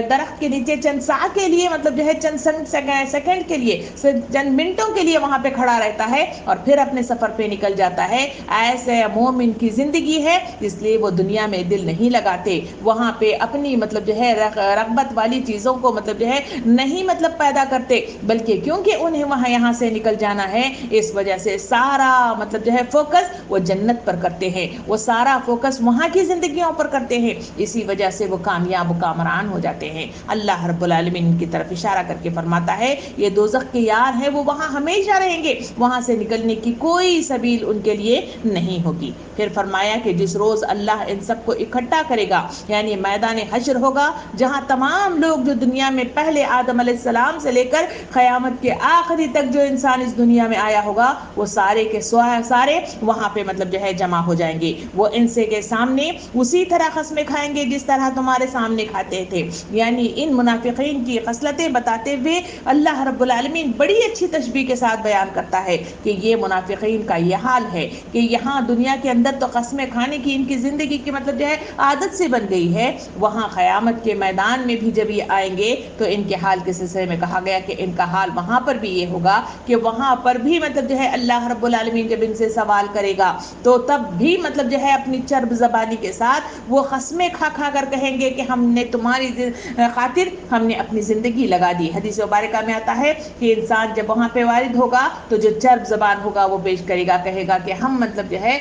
درخت کے نیچے چند سا کے لیے مطلب جو ہے چند سیکنڈ کے لیے چند منٹوں کے لیے وہاں پہ کھڑا رہتا ہے اور پھر اپنے سفر پہ نکل جاتا ہے. ایسے مومن کی زندگی ہے، اس لیے وہ دنیا میں دل نہیں لگاتے، وہاں پہ اپنی مطلب جو ہے رغبت والی چیزوں کو مطلب جو ہے نہیں مطلب پیدا کرتے، بلکہ کیونکہ انہیں وہاں یہاں سے نکل جانا ہے اس وجہ سے سارا مطلب جو ہے فوکس وہ جنت پر کرتے ہیں، وہ سارا فوکس وہاں کی زندگیوں پر کرتے ہیں. اسی وجہ سے وہ کامیاب و کامران ہو جاتے ہیں. اللہ رب العالمین کی طرف اشارہ کر کے فرماتا ہے یہ دوزخ کے یار ہیں وہ وہاں ہمیشہ رہیں گے. وہاں سے نکلنے کی کوئی سبیل ان کے لیے نہیں ہوگی۔ پھر فرمایا کہ جس روز اللہ ان سب کو اکٹھا کرے گا، یعنی میدان حشر ہوگا، جہاں تمام لوگ جو دنیا میں پہلے آدم علیہ السلام سے لے کر قیامت کے آخری تک جو انسان اس دنیا میں آیا ہوگا، وہ سارے کے سارے وہاں پہ مطلب جو ہے جمع ہو جائیں گے۔ وہ ان سے کے سامنے اسی طرح قسمیں کھائیں گے جس طرح تمہارے سامنے کھاتے تھے۔ یعنی ان منافقین کی خصلتیں بتاتے ہوئے اللہ رب العالمین بڑی اچھی تشبیہ کے ساتھ بیان کرتا ہے کہ یہ منافقین کا یہ حال ہے کہ یہاں دنیا کے اندر تو قسمیں کھانے کی ان کی زندگی کی مطلب جو ہے عادت سے بن گئی ہے، وہاں قیامت کے میدان میں بھی جب یہ آئیں گے تو ان کے حال کے سلسلے میں کہا گیا کہ ان کا حال وہاں پر بھی یہ ہوگا کہ وہاں پر بھی مطلب جو ہے اللہ رب العالمین جب ان سے سوال کرے گا تو تب بھی مطلب جو ہے اپنی چرب زبانی کے ساتھ وہ قسمیں کھا کھا کر کہیں گے کہ ہم نے تمہاری خاطر ہم نے اپنی زندگی لگا دی۔ حدیث مبارکہ میں آتا ہے کہ انسان جب وہاں پہ وارد ہوگا تو جو چرب زبان ہوگا وہ پیش کرے گا، کہے گا کہ ہم مطلب جو ہے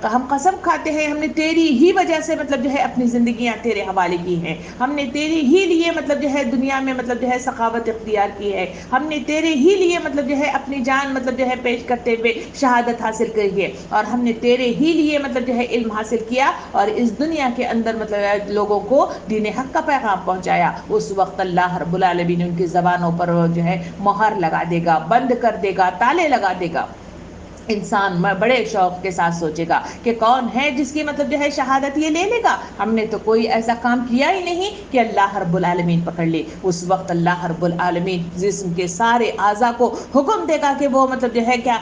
ہم قسم کھاتے ہیں، ہم نے تیری ہی وجہ سے مطلب جو ہے اپنی زندگیاں تیرے حوالے کی ہیں، ہم نے تیری ہی لیے مطلب جو ہے دنیا میں مطلب جو ہے سخاوت اختیار کی ہے، ہم نے تیرے ہی لیے مطلب جو ہے اپنی جان مطلب جو ہے پیش کرتے ہوئے شہادت حاصل کی ہے، اور ہم نے تیرے ہی لیے مطلب جو ہے علم حاصل کیا اور اس دنیا کے اندر مطلب لوگوں کو دین حق کا پیغام پہنچایا۔ اس وقت اللہ رب العالمین ان کی زبانوں پر جو ہے مہر لگا دے گا، بند کر دے گا، تالے لگا دے گا۔ انسان بڑے شوق کے ساتھ سوچے گا کہ کون ہے جس کی مطلب جو ہے شہادت یہ لے لے گا، ہم نے تو کوئی ایسا کام کیا ہی نہیں کہ اللہ رب العالمین پکڑ لے۔ اس وقت اللہ رب العالمین جسم کے سارے اعضاء کو حکم دے گا کہ وہ مطلب جو ہے کیا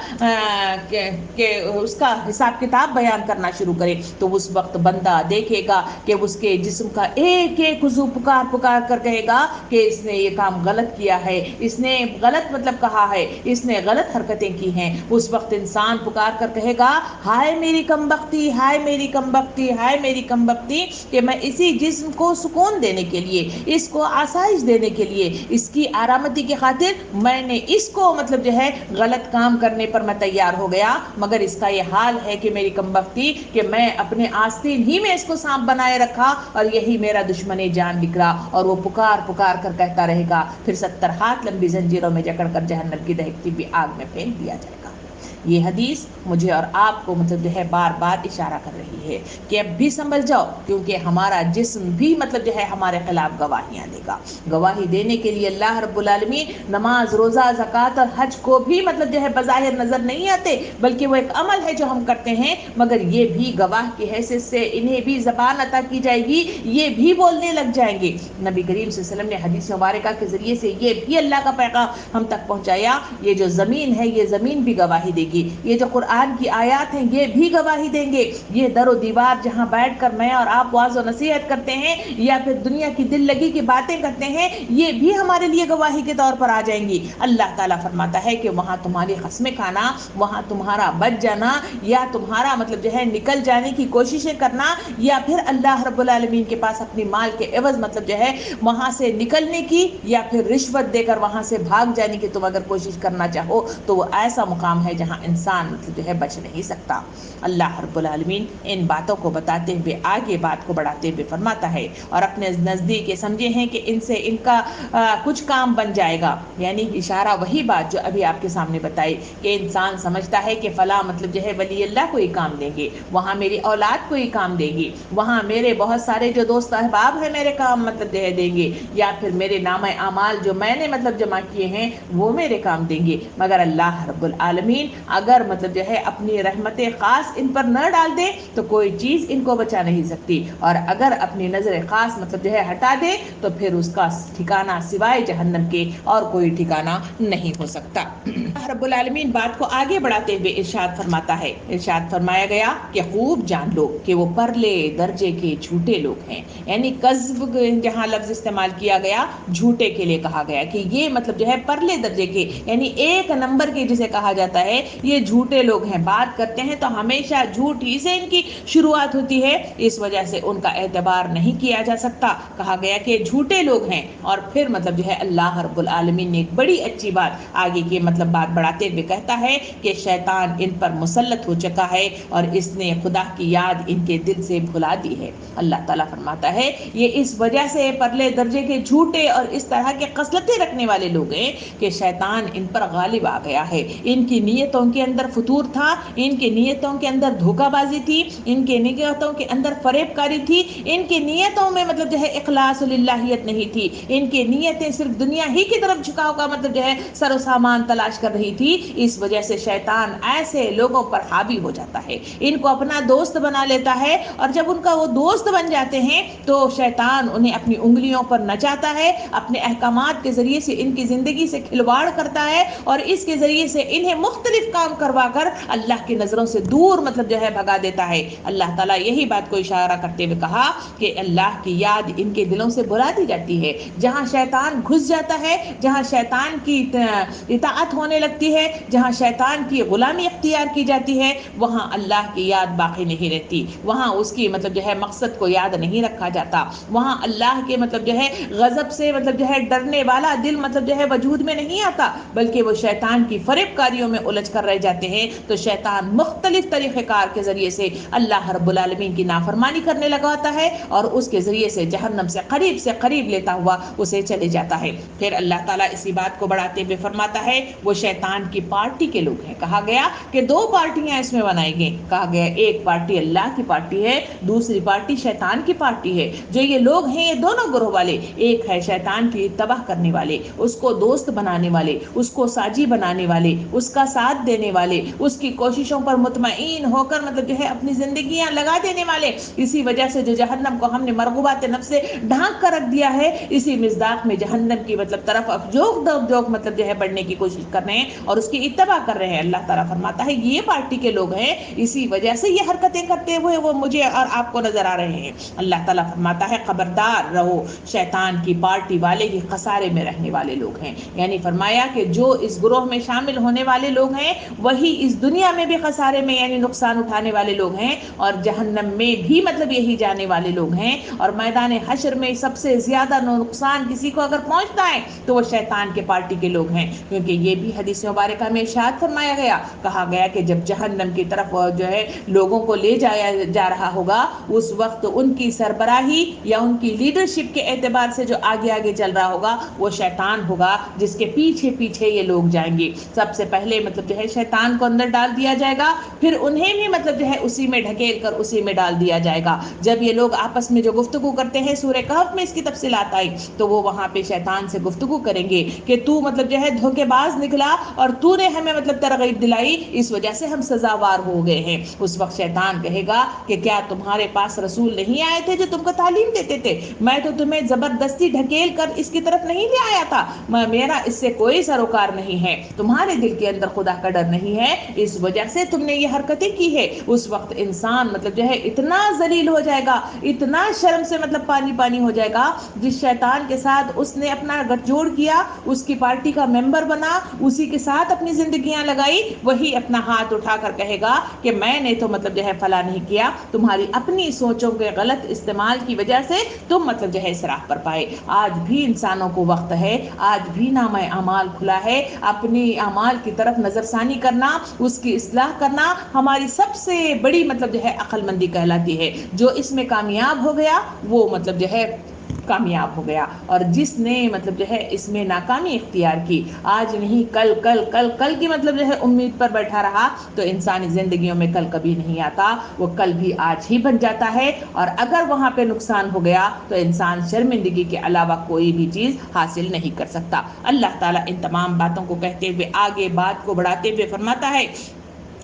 کہ اس کا حساب کتاب بیان کرنا شروع کرے، تو اس وقت بندہ دیکھے گا کہ اس کے جسم کا ایک ایک عضو پکار پکار کر کہے گا کہ اس نے یہ کام غلط کیا ہے، اس نے غلط مطلب کہا ہے، اس نے غلط حرکتیں کی ہیں۔ اس وقت انسان پکار کر کہے گا ہائے میری کم بختی، ہائے میری کم بختی، ہائے میری کم بختی، کہ میں اسی جسم کو سکون دینے کے لیے، اس کو آسائش دینے کے لیے، اس کی آرامتی کی خاطر میں نے اس کو مطلب جو ہے غلط کام کرنے پر میں تیار ہو گیا، مگر اس کا یہ حال ہے کہ میری کم بختی کہ میں اپنے آستین ہی میں اس کو سانپ بنائے رکھا اور یہی میرا دشمن جان نکلا، اور وہ پکار پکار کر کہتا رہے گا، پھر 70 ہاتھ لمبی زنجیروں میں جکڑ کر جہنم کی دہکتی ہوئی آگ میں پھینک دیا جائے گا۔ یہ حدیث مجھے اور آپ کو مطلب جو ہے بار بار اشارہ کر رہی ہے کہ اب بھی سنبھل جاؤ، کیونکہ ہمارا جسم بھی مطلب جو ہے ہمارے خلاف گواہیاں دے گا۔ گواہی دینے کے لیے اللہ رب العالمین نماز، روزہ، زکوٰۃ اور حج کو بھی مطلب جو ہے بظاہر نظر نہیں آتے، بلکہ وہ ایک عمل ہے جو ہم کرتے ہیں، مگر یہ بھی گواہ کی حیثیت سے انہیں بھی زبان عطا کی جائے گی، یہ بھی بولنے لگ جائیں گے۔ نبی کریم صلی اللہ علیہ وسلم نے حدیث مبارکہ کے ذریعے سے یہ بھی اللہ کا پیغام ہم تک پہنچایا، یہ جو زمین ہے یہ زمین بھی گواہی دے گی، یہ جو قرآن کی آیات ہیں یہ بھی گواہی دیں گے، یہ در و دیوار جہاں بیٹھ کر میں اور آپ واعظ و نصیحت کرتے ہیں یا پھر دنیا کی دل لگی کی باتیں کرتے ہیں، یہ بھی ہمارے لیے گواہی کے طور پر آ جائیں گی۔ اللہ تعالیٰ فرماتا ہے کہ وہاں تمہاری قسمیں کھانا، وہاں تمہارا بچ جانا یا تمہارا مطلب جو ہے نکل جانے کی کوششیں کرنا، یا پھر اللہ رب العالمین کے پاس اپنی مال کے عوض مطلب جو ہے وہاں سے نکلنے کی یا پھر رشوت دے کر وہاں سے بھاگ جانے کی تم اگر کوشش کرنا چاہو تو وہ ایسا مقام ہے جہاں انسان مطلب جو ہے بچ نہیں سکتا۔ اللہ رب العالمین ان باتوں کو بتاتے ہوئے آگے بات کو بڑھاتے ہوئے فرماتا ہے اور اپنے نزدیک یہ سمجھے ہیں کہ ان سے ان کا کچھ کام بن جائے گا، یعنی اشارہ وہی بات جو ابھی آپ کے سامنے بتائی کہ انسان سمجھتا ہے کہ فلاں مطلب جو ہے ولی اللہ کو ہی کام دیں گے، وہاں میری اولاد کو ہی کام دیں گی، وہاں میرے بہت سارے جو دوست احباب ہیں میرے کام مطلب جو ہے دیں گے، یا پھر میرے نامہ اعمال جو میں نے مطلب جمع کیے ہیں وہ میرے کام دیں گے۔ مگر اللہ رب العالمین اگر مطلب جو ہے اپنی رحمت خاص ان پر نہ ڈال دے تو کوئی چیز ان کو بچا نہیں سکتی، اور اگر اپنی نظر خاص مطلب جو ہے ہٹا دے تو پھر اس کا ٹھکانہ سوائے جہنم کے اور کوئی ٹھکانہ نہیں ہو سکتا۔ رب العالمین بات کو آگے بڑھاتے ہوئے ارشاد فرماتا ہے، ارشاد فرمایا گیا کہ خوب جان لو کہ وہ پرلے درجے کے جھوٹے لوگ ہیں، یعنی کذب جہاں لفظ استعمال کیا گیا جھوٹے کے لیے کہا گیا کہ یہ مطلب جو ہے پرلے درجے کے، یعنی ایک نمبر کے جسے کہا جاتا ہے یہ جھوٹے لوگ ہیں، بات کرتے ہیں تو ہمیشہ جھوٹ ہی سے ان کی شروعات ہوتی ہے، اس وجہ سے ان کا اعتبار نہیں کیا جا سکتا۔ کہا گیا کہ جھوٹے لوگ ہیں، اور پھر مطلب جو ہے اللہ رب العالمین نے ایک بڑی اچھی بات آگے کی مطلب بات بڑھاتے ہوئے کہتا ہے کہ شیطان ان پر مسلط ہو چکا ہے اور اس نے خدا کی یاد ان کے دل سے بھلا دی ہے۔ اللہ تعالیٰ فرماتا ہے یہ اس وجہ سے پرلے درجے کے جھوٹے اور اس طرح کے خصلتیں رکھنے والے لوگ ہیں کہ شیطان ان پر غالب آ گیا ہے۔ ان کی نیتوں کے اندر فتور تھا، ان کی نیتوں کے اندر دھوکہ بازی تھی، ان کی نیتوں کے اندر فریب کاری تھی، ان کی نیتوں میں مطلب جو ہے اخلاص للہیت نہیں تھی، ان کی نیتیں صرف دنیا ہی کی طرف جھکاؤ کا مطلب جو ہے سر و سامان تلاش کر رہی تھی۔ اس وجہ سے شیطان ایسے لوگوں پر حاوی ہو جاتا ہے، ان کو اپنا دوست بنا لیتا ہے، اور جب ان کا وہ دوست بن جاتے ہیں تو شیطان انہیں اپنی انگلیوں پر نچاتا ہے، اپنے احکامات کے ذریعے سے ان کی زندگی سے کھلواڑ کرتا ہے، اور اس کے ذریعے سے انہیں مختلف کام کروا کر اللہ کی نظروں سے دور مطلب جو ہے بھگا دیتا ہے۔ اللہ تعالیٰ یہی بات کو اشارہ کرتے ہوئے کہا کہ اللہ کی یاد ان کے دلوں سے بھلا دی جاتی ہے۔ جہاں شیطان گھس جاتا ہے، جہاں شیطان کی اطاعت ہونے لگتی ہے، جہاں شیطان کی غلامی اختیار کی جاتی ہے، وہاں اللہ کی یاد باقی نہیں رہتی، وہاں اس کی مطلب جو ہے مقصد کو یاد نہیں رکھا جاتا، وہاں اللہ کے مطلب جو ہے غضب سے مطلب جو ہے ڈرنے والا دل مطلب جو ہے وجود میں نہیں آتا، بلکہ وہ شیطان کی فریب کاریوں میں الجھ کر رہ جاتے ہیں۔ تو شیطان مختلف طریقہ کار کے ذریعے سے اللہ رب العالمین کی نافرمانی کرنے لگاتا ہے، اور اس کے ذریعے سے جہنم سے قریب لیتا ہوا اسے چلے جاتا ہے۔ پھر اللہ تعالیٰ اسی بات کو بڑھاتے ہوئے فرماتا ہے وہ شیطان کی پارٹی کے لوگ ہیں۔ کہا گیا کہ دو پارٹیاں اس میں بنائی گئی، کہا گیا ایک پارٹی اللہ کی پارٹی ہے، دوسری پارٹی شیطان کی پارٹی ہے۔ جو یہ لوگ ہیں یہ دونوں گروہ والے، ایک ہے شیطان کی تباہ کرنے والے، اس کو دوست بنانے والے، اس کو ساجی بنانے والے، اس کا ساتھ دینے والے، اس کی کوششوں پر مطمئن ہو کر مطلب جو ہے اپنی زندگیاں لگا دینے والے۔ اسی وجہ سے جو جہنم کو ہم نے مرغوبات نفس سے ڈھانک کر رکھ دیا ہے، اسی مصداق میں جہنم کی مطلب طرف جوگ مطلب جو ہے بڑھنے کی کوشش کر رہے ہیں اور اس کی اتباع کر رہے ہیں۔ اللہ تعالیٰ فرماتا ہے یہ پارٹی کے لوگ ہیں، اسی وجہ سے یہ حرکتیں کرتے ہوئے وہ مجھے اور آپ کو نظر آ رہے ہیں۔ اللہ تعالیٰ فرماتا ہے خبردار رہو، شیطان کی پارٹی والے ہی خسارے میں رہنے والے لوگ ہیں۔ یعنی فرمایا کہ جو اس گروہ میں شامل ہونے والے لوگ ہیں وہی اس دنیا میں بھی خسارے میں یعنی نقصان اٹھانے والے لوگ ہیں، اور جہنم میں بھی مطلب یہی جانے والے لوگ ہیں، اور میدان حشر میں سب سے زیادہ نقصان کسی کو اگر پہنچتا ہے تو وہ شیطان کے پارٹی کے لوگ ہیں، کیونکہ یہ بھی حدیث مبارکہ میں ارشاد فرمایا گیا، کہا گیا کہ جب جہنم کی طرف جو ہے لوگوں کو لے جایا جا رہا ہوگا اس وقت ان کی سربراہی یا ان کی لیڈرشپ کے اعتبار سے جو آگے آگے چل رہا ہوگا وہ شیطان ہوگا، جس کے پیچھے پیچھے یہ لوگ جائیں گے۔ سب سے پہلے مطلب جو ہے شیطان کو اندر ڈال دیا جائے گا، پھر انہیں بھی مطلب جو ہے اسی میں ڈھکیل کر اسی میں ڈال دیا جائے گا۔ جب یہ لوگ آپس میں جو گفتگو کرتے ہیں سورہ کہف میں اس کی تفصیلات آئی، تو وہ وہاں پہ شیطان سے گفتگو کریں گے کہ تو مطلب جو ہے دھوکے باز نکلا اور تو نے ہمیں مطلب ترغیب دلائی، اس وجہ سے ہم سزاوار ہو گئے ہیں۔ اس وقت شیطان کہے گا کہ کیا تمہارے پاس رسول نہیں آئے تھے جو تم کو تعلیم دیتے تھے؟ میں تو تمہیں زبردستی ڈھکیل کر اس کی طرف نہیں لے آیا تھا، میرا اس سے کوئی سروکار نہیں ہے، تمہارے دل کے اندر خدا کا ڈر نہیں ہے، اس وجہ سے تم نے یہ حرکتیں کی ہے۔ اس وقت انسان مطلب جو ہے اتنا ذلیل ہو جائے گا، اتنا شرم سے مطلب پانی پانی ہو جائے گا، جس شیطان کے ساتھ اس نے اپنا گٹھ جوڑ کیا، اس کی پارٹی کا ممبر بنا، اسی کے ساتھ اپنی زندگیاں لگائی، وہی اپنا ہاتھ اٹھا کر کہے گا کہ میں نے تو مطلب جو ہے فلا نہیں کیا، تمہاری اپنی سوچوں کے غلط استعمال کی وجہ سے تم مطلب جو ہے اس راہ پر پائے۔ آج بھی انسانوں کو وقت ہے، آج بھی نامہ اعمال کھلا ہے، اپنی اعمال کی طرف نظر ثانی کرنا، اس کی اصلاح کرنا ہماری سب سے بڑی مطلب جو ہے عقل مندی کہلاتی ہے۔ جو اس میں کامیاب ہو گیا وہ مطلب جو ہے کامیاب ہو گیا، اور جس نے مطلب جو ہے اس میں ناکامی اختیار کی، آج نہیں کل کل کل کل کی مطلب جو ہے امید پر بیٹھا رہا، تو انسانی زندگیوں میں کل کبھی نہیں آتا، وہ کل بھی آج ہی بن جاتا ہے، اور اگر وہاں پہ نقصان ہو گیا تو انسان شرمندگی کے علاوہ کوئی بھی چیز حاصل نہیں کر سکتا۔ اللہ تعالیٰ ان تمام باتوں کو کہتے ہوئے آگے بات کو بڑھاتے ہوئے فرماتا ہے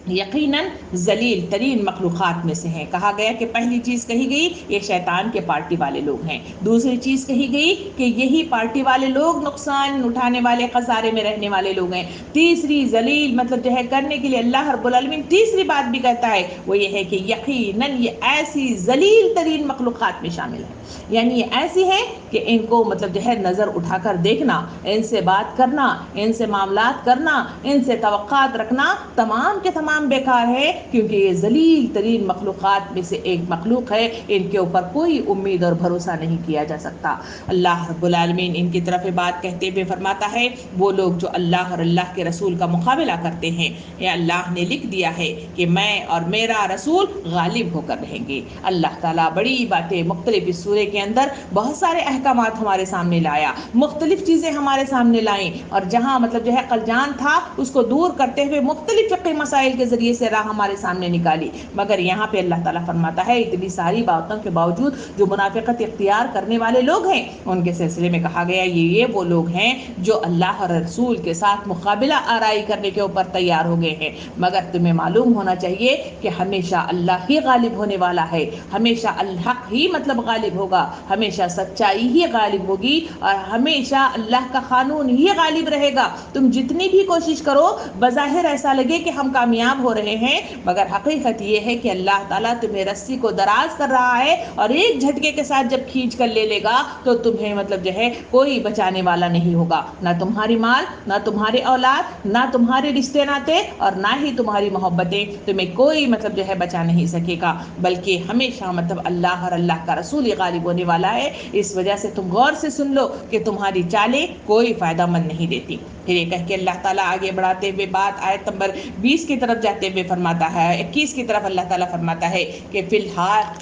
یقیناً ذلیل ترین مخلوقات میں سے ہیں۔ کہا گیا کہ پہلی چیز کہی گئی یہ شیطان کے پارٹی والے لوگ ہیں، دوسری چیز کہی گئی کہ یہی پارٹی والے لوگ نقصان اٹھانے والے خسارے میں رہنے والے لوگ ہیں، تیسری ذلیل مطلب جو ہے کرنے کے لیے اللہ رب العالمین تیسری بات بھی کہتا ہے وہ یہ ہے کہ یقیناً یہ ایسی ذلیل ترین مخلوقات میں شامل ہے۔ یعنی یہ ایسی ہیں کہ ان کو مطلب جو ہے نظر اٹھا کر دیکھنا، ان سے بات کرنا، ان سے معاملات کرنا، ان سے توقعات رکھنا تمام کے تمام بیکار ہے، کیونکہ یہ ذلیل ترین مخلوقات میں سے ایک مخلوق ہے، ان کے اوپر کوئی امید اور بھروسہ نہیں کیا جا سکتا۔ اللہ رب العالمین ان کی طرف بات کہتے ہوئے فرماتا ہے وہ لوگ جو اللہ اور اللہ کے رسول کا مقابلہ کرتے ہیں، یہ اللہ نے لکھ دیا ہے کہ میں اور میرا رسول غالب ہو کر رہیں گے۔ اللہ تعالیٰ بڑی باتیں مختلف اس سورے کے اندر بہت سارے احکامات ہمارے سامنے لایا، مختلف چیزیں ہمارے سامنے لائیں، اور جہاں مطلب جو ہے قلجان تھا اس کو دور کرتے ہوئے مختلف فقہی مسائل کے ذریعے سے راہ ہمارے سامنے نکالی۔ مگر یہاں پہ اللہ تعالیٰ فرماتا ہے اتنی ساری باتوں کے باوجود جو منافقت اختیار کرنے والے لوگ ہیں ان کے سلسلے میں کہا گیا یہ وہ لوگ ہیں جو اللہ اور رسول کے ساتھ مقابلہ آرائی کرنے کے اوپر تیار ہو گئے ہیں، مگر تمہیں معلوم ہونا چاہیے کہ ہمیشہ اللہ ہی غالب ہونے والا ہے، ہمیشہ الحق ہی مطلب غالب ہوگا، ہمیشہ سچائی ہی غالب ہوگی، اور ہمیشہ اللہ کا قانون ہی غالب رہے گا۔ تم جتنی بھی کوشش کرو بظاہر ایسا لگے کہ ہم کامیاب ہو رہے ہیں، مگر حقیقت یہ ہے کہ اللہ تعالیٰ تمہیں رسی کو دراز کر رہا ہے، اور ایک جھٹکے کے ساتھ جب کھینچ کر لے لے گا تو تمہیں مطلب جو ہے کوئی بچانے والا نہیں ہوگا، نہ تمہاری مال، نہ تمہارے اولاد، نہ تمہارے رشتے ناتے، اور نہ ہی تمہاری محبتیں، تمہیں کوئی مطلب جو ہے بچا نہیں سکے گا، بلکہ ہمیشہ مطلب اللہ اور اللہ کا رسول غالب ہونے والا ہے۔ اس وجہ سے تم غور سے سن لو کہ تمہاری چالیں کوئی فائدہ مند نہیں دیتی۔ پھر یہ کہہ کے اللہ تعالیٰ آگے بڑھاتے ہوئے بات آیت نمبر 20 کی طرف جاتے ہوئے فرماتا ہے، 21 کی طرف اللہ تعالیٰ فرماتا ہے کہ فی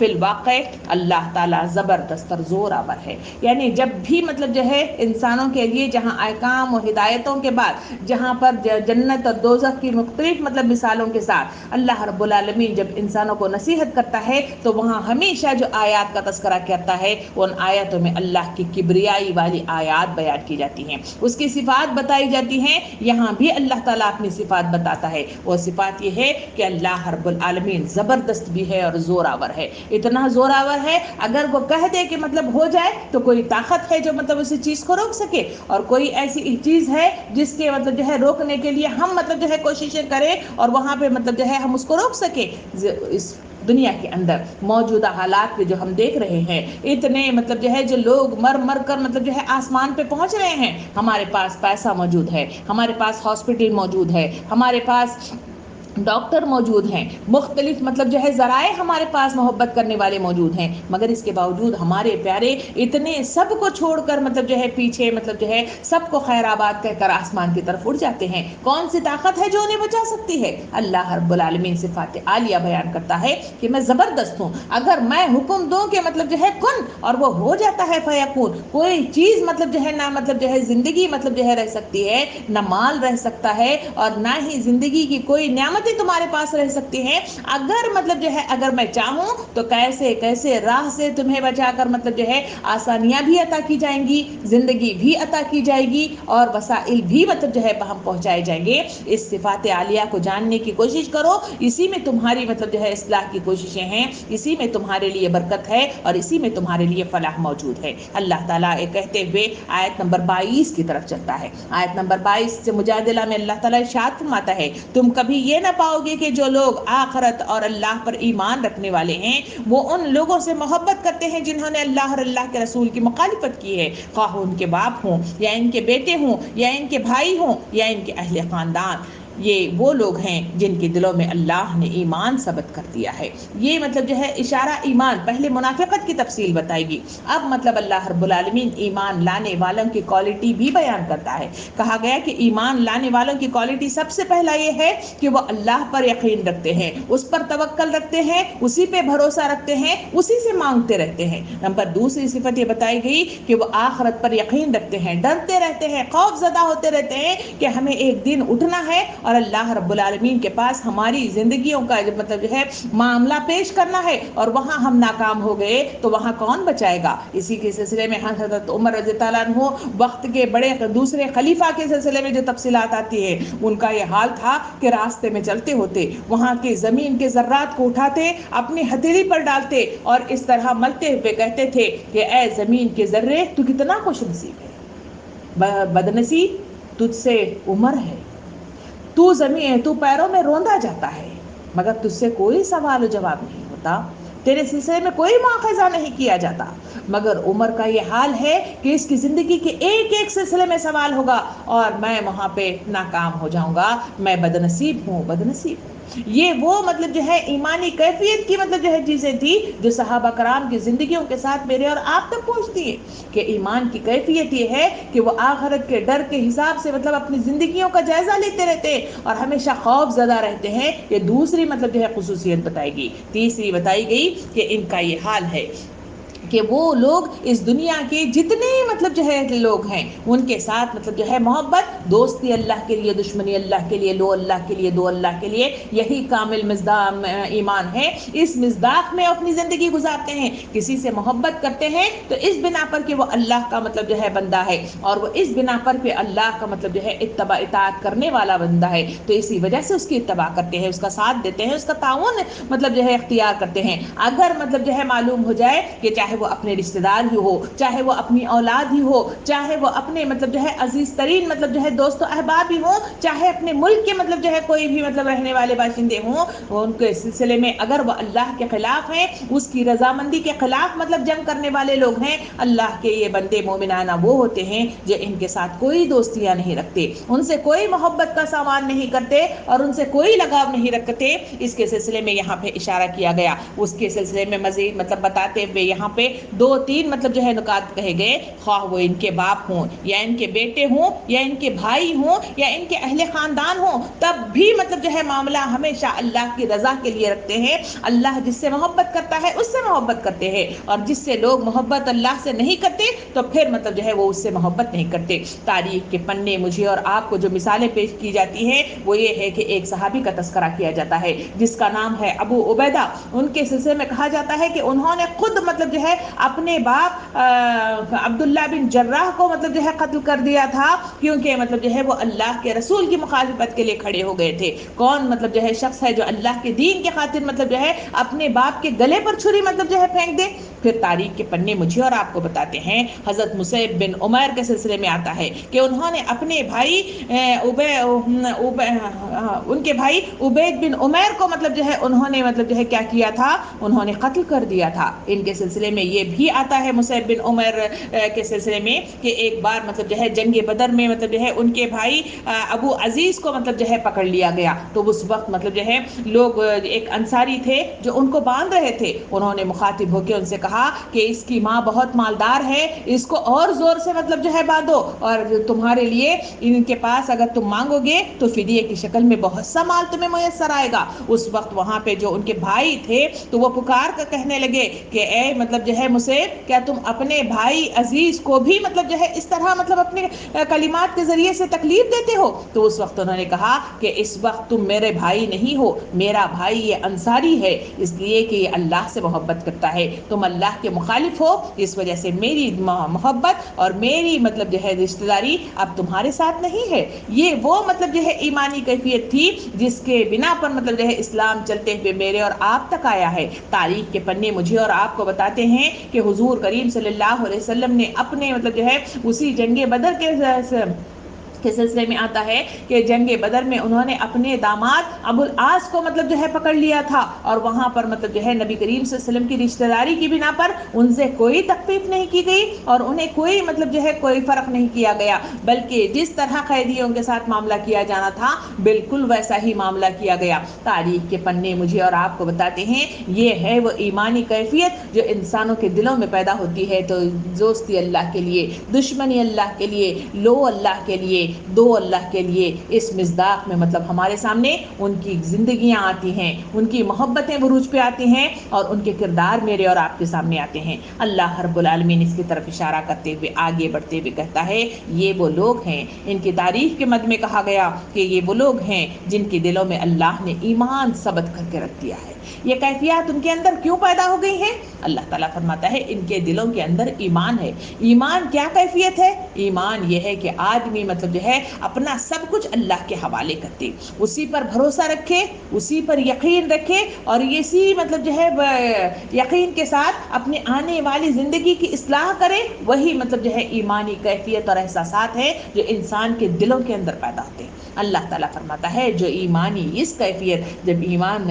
الواقع اللہ تعالیٰ زبردست اور زور آور ہے۔ یعنی جب بھی مطلب جو ہے انسانوں کے لیے جہاں احکام و ہدایتوں کے بعد جہاں پر جنت اور دوزخ کی مختلف مطلب مثالوں کے ساتھ اللہ رب العالمین جب انسانوں کو نصیحت کرتا ہے تو وہاں ہمیشہ جو آیات کا تذکرہ کرتا ہے ان آیاتوں میں اللہ کی کبریائی والی آیات بیان کی جاتی ہیں، اس کی صفات بتائی جاتی ہیں۔ یہاں بھی اللہ تعالیٰ اپنی صفات بتاتا ہے، وہ صفات یہ ہے کہ اللہ رب العالمین زبردست بھی ہے اور زور آور ہے، اتنا زور آور ہے اگر وہ کہہ دے کہ مطلب ہو جائے تو کوئی طاقت ہے جو مطلب اسی چیز کو روک سکے، اور کوئی ایسی چیز ہے جس کے مطلب جو ہے روکنے کے لیے ہم مطلب جو ہے کوششیں کریں اور وہاں پہ مطلب جو ہے ہم اس کو روک سکیں۔ اس دنیا کے اندر موجودہ حالات پہ جو ہم دیکھ رہے ہیں اتنے مطلب جو ہے جو لوگ مر مر کر مطلب جو ہے آسمان پہ پہنچ رہے ہیں، ہمارے پاس پیسہ موجود ہے، ہمارے پاس ہاسپٹل موجود ہے، ہمارے پاس ڈاکٹر موجود ہیں، مختلف مطلب جو ہے ذرائع ہمارے پاس محبت کرنے والے موجود ہیں، مگر اس کے باوجود ہمارے پیارے اتنے سب کو چھوڑ کر مطلب جو ہے پیچھے مطلب جو ہے سب کو خیر آباد کہہ کر آسمان کی طرف اڑ جاتے ہیں۔ کون سی طاقت ہے جو انہیں بچا سکتی ہے؟ اللہ رب العالمین صفات عالیہ بیان کرتا ہے کہ میں زبردست ہوں، اگر میں حکم دوں کہ مطلب جو ہے کن اور وہ ہو جاتا ہے فیکون، کوئی چیز مطلب جو ہے نہ مطلب جو ہے زندگی مطلب جو ہے رہ سکتی ہے، نہ مال رہ سکتا ہے، اور نہ ہی زندگی کی کوئی نعمت تمہارے پاس رہ سکتی ہیں، اگر مطلب جو ہے اگر میں چاہوں تو کیسے کیسے راہ سے تمہیں بچا کر مطلب جو ہے آسانیاں بھی عطا کی جائیں گی، زندگی بھی عطا کی جائے گی، اور وسائل بھی مطلب جو ہے ہم پہنچائے جائیں گے۔ اس صفات عالیہ کو جاننے کی کوشش کرو، اسی میں تمہاری مطلب جو ہے اصلاح کی کوششیں ہیں، اسی میں تمہارے لیے برکت ہے، اور اسی میں تمہارے لیے فلاح موجود ہے۔ اللہ تعالیٰ کہتے ہوئے آیت نمبر 22 کی طرف چلتا ہے۔ آیت نمبر 22 سے مجادلہ میں اللہ تعالیٰ ارشاد فرماتا ہے تم کبھی یہ نہ پاؤ گے کہ جو لوگ آخرت اور اللہ پر ایمان رکھنے والے ہیں وہ ان لوگوں سے محبت کرتے ہیں جنہوں نے اللہ اور اللہ کے رسول کی مخالفت کی ہے، خواہ ان کے باپ ہوں یا ان کے بیٹے ہوں یا ان کے بھائی ہوں یا ان کے اہل خاندان۔ یہ وہ لوگ ہیں جن کے دلوں میں اللہ نے ایمان ثبت کر دیا ہے۔ یہ مطلب جو ہے اشارہ ایمان، پہلے منافقت کی تفصیل بتائے گی، اب مطلب اللہ رب العالمین ایمان لانے والوں کی کوالٹی بھی بیان کرتا ہے۔ کہا گیا کہ ایمان لانے والوں کی کوالٹی سب سے پہلا یہ ہے کہ وہ اللہ پر یقین رکھتے ہیں، اس پر توکل رکھتے ہیں، اسی پہ بھروسہ رکھتے ہیں، اسی سے مانگتے رہتے ہیں۔ نمبر دوسری صفت یہ بتائی گئی کہ وہ آخرت پر یقین رکھتے ہیں، ڈرتے رہتے ہیں، خوف زدہ ہوتے رہتے ہیں کہ ہمیں ایک دن اٹھنا ہے اور اللہ رب العالمین کے پاس ہماری زندگیوں کا مطلب جو ہے معاملہ پیش کرنا ہے، اور وہاں ہم ناکام ہو گئے تو وہاں کون بچائے گا۔ اسی کے سلسلے میں حضرت عمر رضی اللہ عنہ وقت کے بڑے دوسرے خلیفہ کے سلسلے میں جو تفصیلات آتی ہے ان کا یہ حال تھا کہ راستے میں چلتے ہوتے وہاں کے زمین کے ذرات کو اٹھاتے، اپنی ہتھیلی پر ڈالتے اور اس طرح ملتے ہوئے کہتے تھے کہ اے زمین کے ذرے تو کتنا خوش نصیب ہے، بدنصیب تجھ سے عمر ہے، تو پیروں میں روندا جاتا ہے مگر تجھ سے کوئی سوال و جواب نہیں ہوتا، تیرے سلسلے میں کوئی مواخذہ نہیں کیا جاتا، مگر عمر کا یہ حال ہے کہ اس کی زندگی کے ایک ایک سلسلے میں سوال ہوگا اور میں وہاں پہ ناکام ہو جاؤں گا، میں بدنصیب ہوں، بدنصیب ہوں۔ یہ وہ مطلب جو ہے ایمانی کیفیت کی مطلب جو ہے چیزیں تھی جو صحابہ کرام کی زندگیوں کے ساتھ میرے اور آپ تک پہنچتی ہیں، کہ ایمان کی کیفیت یہ ہے کہ وہ آخرت کے ڈر کے حساب سے مطلب اپنی زندگیوں کا جائزہ لیتے رہتے ہیں اور ہمیشہ خوف زدہ رہتے ہیں۔ یہ دوسری مطلب جو ہے خصوصیت بتائی گئی۔ تیسری بتائی گئی کہ ان کا یہ حال ہے کہ وہ لوگ اس دنیا کے جتنے مطلب جو ہے لوگ ہیں ان کے ساتھ مطلب جو ہے محبت، دوستی اللہ کے لیے، دشمنی اللہ کے لیے، لو اللہ کے لیے، دو اللہ کے لیے، یہی کامل مصداق ایمان ہے۔ اس مصداق میں اپنی زندگی گزارتے ہیں، کسی سے محبت کرتے ہیں تو اس بنا پر کہ وہ اللہ کا مطلب جو ہے بندہ ہے اور وہ اس بنا پر کہ اللہ کا مطلب جو ہے اتباع اطاعت کرنے والا بندہ ہے، تو اسی وجہ سے اس کی اتباع کرتے ہیں، اس کا ساتھ دیتے ہیں، اس کا تعاون مطلب جو ہے اختیار کرتے ہیں۔ اگر مطلب جو ہے معلوم ہو جائے کہ چاہے وہ اپنے رشتہ دار ہی ہو، چاہے وہ اپنی اولاد ہی ہو، چاہے وہ اپنے مطلب جو ہے عزیز ترین مطلب جو ہے دوست و احباب ہی ہوں، چاہے اپنے ملک کے مطلب جو ہے کوئی بھی مطلب رہنے والے باشندے ہوں، ان کے سلسلے میں اگر وہ اللہ کے خلاف ہیں، اس کی رضامندی کے خلاف مطلب جنگ کرنے والے لوگ ہیں، اللہ کے یہ بندے مومنانہ وہ ہوتے ہیں جو ان کے ساتھ کوئی دوستیاں نہیں رکھتے، ان سے کوئی محبت کا سامان نہیں کرتے اور ان سے کوئی لگاؤ نہیں رکھتے۔ اس کے سلسلے میں یہاں پہ اشارہ کیا گیا، اس کے سلسلے میں مزید مطلب بتاتے ہوئے یہاں پہ دو تین مطلب جو ہے نکات کہے گئے، خواہ وہ ان کے باپ ہوں یا ان کے بیٹے ہوں یا ان کے بھائی ہوں یا ان کے اہل خاندان ہوں، تب بھی مطلب جو ہے معاملہ ہمیشہ اللہ کی رضا کے لیے رکھتے ہیں۔ اللہ جس سے محبت کرتا ہے اس سے محبت کرتے ہیں، اور جس سے لوگ محبت اللہ سے نہیں کرتے تو پھر مطلب جو ہے وہ اس سے محبت نہیں کرتے۔ تاریخ کے پنے مجھے اور آپ کو جو مثالیں پیش کی جاتی ہیں وہ یہ ہے کہ ایک صحابی کا تذکرہ کیا جاتا ہے جس کا نام ہے ابو عبیدہ۔ ان کے سلسلے میں کہا جاتا ہے کہ انہوں نے خود مطلب جو ہے اپنے باپ عبداللہ بن جراح کو مطلب جو ہے قتل کر دیا تھا، کیونکہ مطلب جو ہے وہ اللہ کے رسول کی مخالفت کے لیے کھڑے ہو گئے تھے۔ کون مطلب جو ہے شخص ہے جو اللہ کے دین کے خاطر مطلب جو ہے اپنے باپ کے گلے پر چھری مطلب جو ہے پھینک دے؟ پھر تاریخ کے پنے مجھے اور آپ کو بتاتے ہیں، حضرت مصعب بن عمیر کے سلسلے میں آتا ہے کہ انہوں نے اپنے بھائی ان کے بھائی عبید بن عمیر کو مطلب جو ہے انہوں نے مطلب جو ہے کیا کیا تھا، انہوں نے قتل کر دیا تھا۔ ان کے سلسلے میں یہ بھی آتا ہے مصعب بن عمیر کے سلسلے میں کہ ایک بار مطلب جو ہے جنگ بدر میں مطلب جو ہے ان کے بھائی ابو عزیز کو مطلب جو ہے پکڑ لیا گیا، تو اس وقت مطلب جو ہے لوگ ایک انصاری تھے جو ان کو باندھ رہے تھے، انہوں نے مخاطب ہو کے ان سے کہا کہ اس کی ماں بہت مالدار ہے، اس کو اور زور سے مطلب جو ہے باندھو، اور تمہارے لیے ان کے پاس اگر تم مانگو گے تو فدیے کی شکل میں بہت سا مال تمہیں میسر آئے گا۔ اس وقت وہاں پہ جو ان کے بھائی تھے تو وہ پکار کر کہنے لگے کہ اے مطلب جو ہے مصعب، کیا تم اپنے بھائی عزیز کو بھی مطلب جو ہے اس طرح مطلب اپنے کلمات کے ذریعے سے تکلیف دیتے ہو؟ تو اس وقت انہوں نے کہا کہ اس وقت تم میرے بھائی نہیں ہو، میرا بھائی یہ انصاری ہے، اس لیے کہ یہ اللہ سے محبت کرتا ہے، تم اللہ کے مخالف ہو، اس وجہ سے میری محبت اور میری مطلب جو ہے رشتہ داری اب تمہارے ساتھ نہیں ہے۔ یہ وہ مطلب جو ہے ایمانی کیفیت تھی جس کے بنا پر مطلب جو ہے اسلام چلتے ہوئے میرے اور آپ تک آیا ہے۔ تاریخ کے پنے مجھے اور آپ کو بتاتے ہیں کہ حضور کریم صلی اللہ علیہ وسلم نے اپنے مطلب جو ہے اسی جنگ بدر کے سلسلے میں آتا ہے کہ جنگ بدر میں انہوں نے اپنے داماد ابو العاص کو مطلب جو ہے پکڑ لیا تھا، اور وہاں پر مطلب جو ہے نبی کریم صلی اللہ علیہ وسلم کی رشتہ داری کی بنا پر ان سے کوئی تخفیف نہیں کی گئی اور انہیں کوئی مطلب جو ہے کوئی فرق نہیں کیا گیا، بلکہ جس طرح قیدیوں کے ساتھ معاملہ کیا جانا تھا بالکل ویسا ہی معاملہ کیا گیا۔ تاریخ کے پنے مجھے اور آپ کو بتاتے ہیں یہ ہے وہ ایمانی کیفیت جو انسانوں کے دلوں میں پیدا ہوتی ہے، تو دوستی اللہ کے لیے، دشمنی اللہ کے لیے، لو اللہ کے لیے، دو اللہ کے لیے، اس مصداق میں مطلب ہمارے سامنے ان کی زندگیاں آتی ہیں، ان کی محبتیں بروج پہ آتی ہیں اور ان کے کردار میرے اور آپ کے سامنے آتے ہیں۔ اللہ رب العالمین اس کی طرف اشارہ کرتے ہوئے آگے بڑھتے ہوئے کہتا ہے یہ وہ لوگ ہیں، ان کی تعریف کے مد میں کہا گیا کہ یہ وہ لوگ ہیں جن کے دلوں میں اللہ نے ایمان ثبت کر کے رکھ دیا ہے۔ یہ کیفیات ان کے اندر کیوں پیدا ہو گئی ہیں؟ اللہ تعالیٰ فرماتا ہے ان کے دلوں کے اندر ایمان ہے۔ ایمان کیا کیفیت ہے؟ ایمان یہ ہے کہ آدمی مطلب جو ہے اپنا سب کچھ اللہ کے حوالے کرتے، اسی پر بھروسہ رکھے، اسی پر یقین رکھے، اور اسی مطلب جو ہے یقین کے ساتھ اپنے آنے والی زندگی کی اصلاح کرے، وہی مطلب جو ہے ایمانی کیفیت اور احساسات ہے جو انسان کے دلوں کے اندر پیدا ہوتے ہیں۔ اللہ تعالیٰ فرماتا ہے جو ایمانی اس کیفیت جب ایمان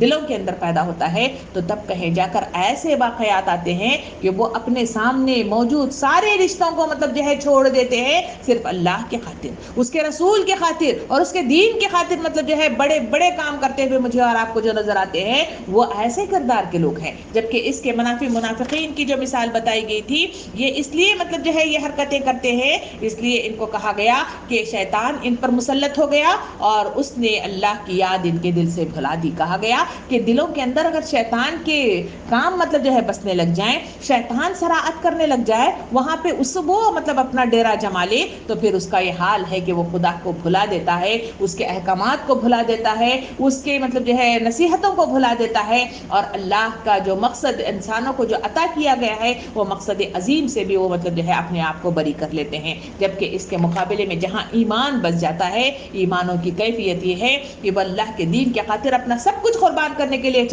دلوں کے اندر پیدا ہوتا ہے تو تب کہیں جا کر ایسے واقعات آتے ہیں کہ وہ اپنے سامنے موجود سارے رشتوں کو مطلب جو ہے چھوڑ دیتے ہیں صرف اللہ کے خاطر، اس کے رسول کے خاطر اور اس کے دین کے خاطر مطلب جو ہے بڑے بڑے کام کرتے ہوئے مجھے اور آپ کو جو نظر آتے ہیں وہ ایسے کردار کے لوگ ہیں. جبکہ اس کے منافی منافقین کی جو مثال بتائی گئی تھی یہ اس لیے مطلب جو ہے یہ حرکتیں کرتے ہیں اس لیے ان کو کہا گیا کہ شیطان ان پر مسلط ہو گیا اور اس نے اللہ کی یاد ان کے دل سے بھلا دی. کہا گیا کہ دلوں کے اندر اگر شیطان کے کام مطلب جو ہے بسنے لگ جائیں، شیطان سراعت کرنے لگ جائے، وہاں پہ اس وہ مطلب اپنا ڈیرا جما لے تو پھر اس کا یہ حال ہے کہ وہ خدا کو بھلا دیتا ہے، اس کے احکامات کو بھلا دیتا ہے، اس کے مطلب جو ہے نصیحتوں کو بھلا دیتا ہے اور اللہ کا جو مقصد انسانوں کو جو عطا کیا گیا ہے وہ مقصد عظیم سے بھی وہ مطلب جو ہے اپنے آپ کو بری کر لیتے ہیں. جبکہ اس کے مقابلے میں جہاں ایمان بس جاتا ہے، ایمانوں کی کیفیت یہ ہے کہ وہ اللہ کے دین کے خاطر اپنا سب کچھ قربان کرنے کے لیے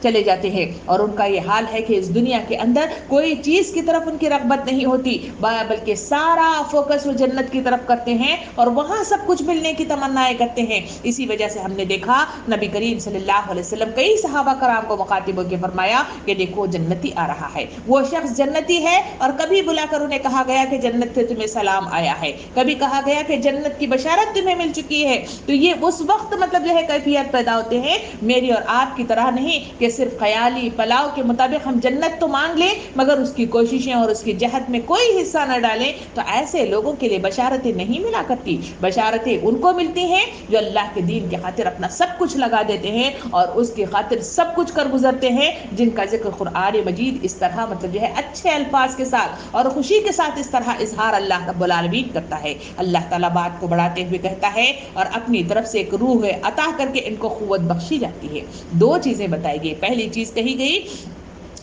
چلے جاتے ہیں اور ان کا یہ حال ہے کہ اس دنیا کے اندر کوئی چیز کی طرف ان کی رغبت نہیں ہوتی بلکہ سارا فوکس وہ جنت کی طرف کرتے ہیں اور وہاں سب کچھ ملنے کی تمنائیں کرتے ہیں. اسی وجہ سے ہم نے دیکھا نبی کریم صلی اللہ علیہ وسلم کئی صحابہ کرام کو مخاطب ہو کے فرمایا کہ دیکھو جنتی آ رہا ہے، وہ شخص جنتی ہے اور کبھی بلا کر انہیں کہا گیا کہ جنت سے تمہیں سلام آیا ہے، کبھی کہا گیا کہ جنت کی بشارت تمہیں مل چکی ہے. تو یہ اس وقت مطلب جو ہے کیفیت پیدا ہوتے ہیں میری اور آپ کی طرح نہیں کہ صرف خیالی پلاؤ کے مطابق ہم جنت تو مانگ لیں مگر اس کی کوششیں اور اس کی جہد میں کوئی حصہ نہ ڈالیں. تو ایسے لوگوں کے لیے بشارتیں نہیں ملا کرتی، بشارتیں ان کو ملتی ہیں جو اللہ کے دین کے خاطر اپنا سب کچھ لگا دیتے ہیں اور اس کی خاطر سب کچھ کر گزرتے ہیں، جن کا ذکر قرآن مجید اس طرح مطلب جو ہے اچھے الفاظ کے ساتھ اور خوشی کے ساتھ اس طرح اظہار اللہ رب العالمین کرتا ہے. اللہ تعالیٰ بات کو بڑھاتے ہوئے کہتا ہے اور اپنی طرف سے ایک روح عطا کر کے ان کو قوت بخشی جاتی ہے. دو چیزیں بتائی گئی، پہلی چیز کہی گئی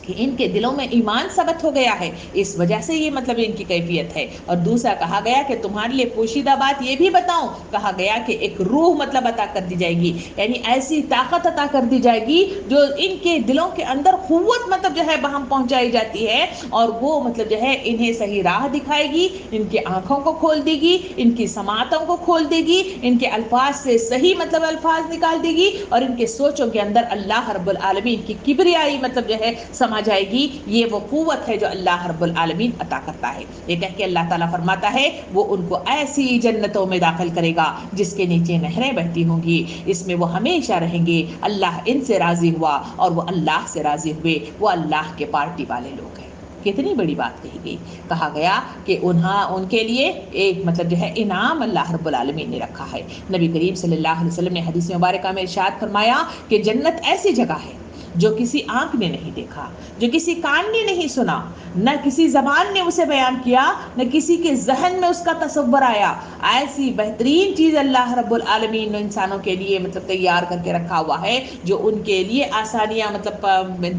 کہ ان کے دلوں میں ایمان ثبت ہو گیا ہے اس وجہ سے یہ مطلب ان کی کیفیت ہے، اور دوسرا کہا گیا کہ تمہارے لیے پوشیدہ بات یہ بھی بتاؤں، کہا گیا کہ ایک روح مطلب عطا کر دی جائے گی، یعنی ایسی طاقت عطا کر دی جائے گی جو ان کے دلوں کے اندر قوت مطلب جو ہے بہم پہنچائی جاتی ہے اور وہ مطلب جو ہے انہیں صحیح راہ دکھائے گی، ان کی آنکھوں کو کھول دے گی، ان کی سماعتوں کو کھول دے گی، ان کے الفاظ سے صحیح مطلب الفاظ نکال دے گی اور ان کے سوچوں کے اندر اللہ رب العالمین کی کبریائی مطلب جو ہے سما جائے گی. یہ وہ قوت ہے جو اللہ رب العالمین عطا کرتا ہے. یہ کہہ کے اللہ تعالیٰ فرماتا ہے وہ ان کو ایسی جنتوں میں داخل کرے گا جس کے نیچے نہریں بہتی ہوں گی، اس میں وہ ہمیشہ رہیں گے. اللہ ان سے راضی ہوا اور وہ اللہ سے راضی ہوئے، وہ اللہ کے پارٹی والے لوگ ہیں. کتنی بڑی بات کہی گئی. کہا گیا کہ ان کے لیے ایک مطلب جو ہے انعام اللہ رب العالمین نے رکھا ہے. نبی کریم صلی اللہ علیہ وسلم نے حدیث مبارکہ میں ارشاد فرمایا کہ جنت ایسی جگہ ہے جو کسی آنکھ نے نہیں دیکھا، جو کسی کان نے نہیں سنا، نہ کسی زبان نے اسے بیان کیا، نہ کسی کے ذہن میں اس کا تصور آیا. ایسی بہترین چیز اللہ رب العالمین نے انسانوں کے لیے مطلب تیار کر کے رکھا ہوا ہے جو ان کے لیے آسانیاں مطلب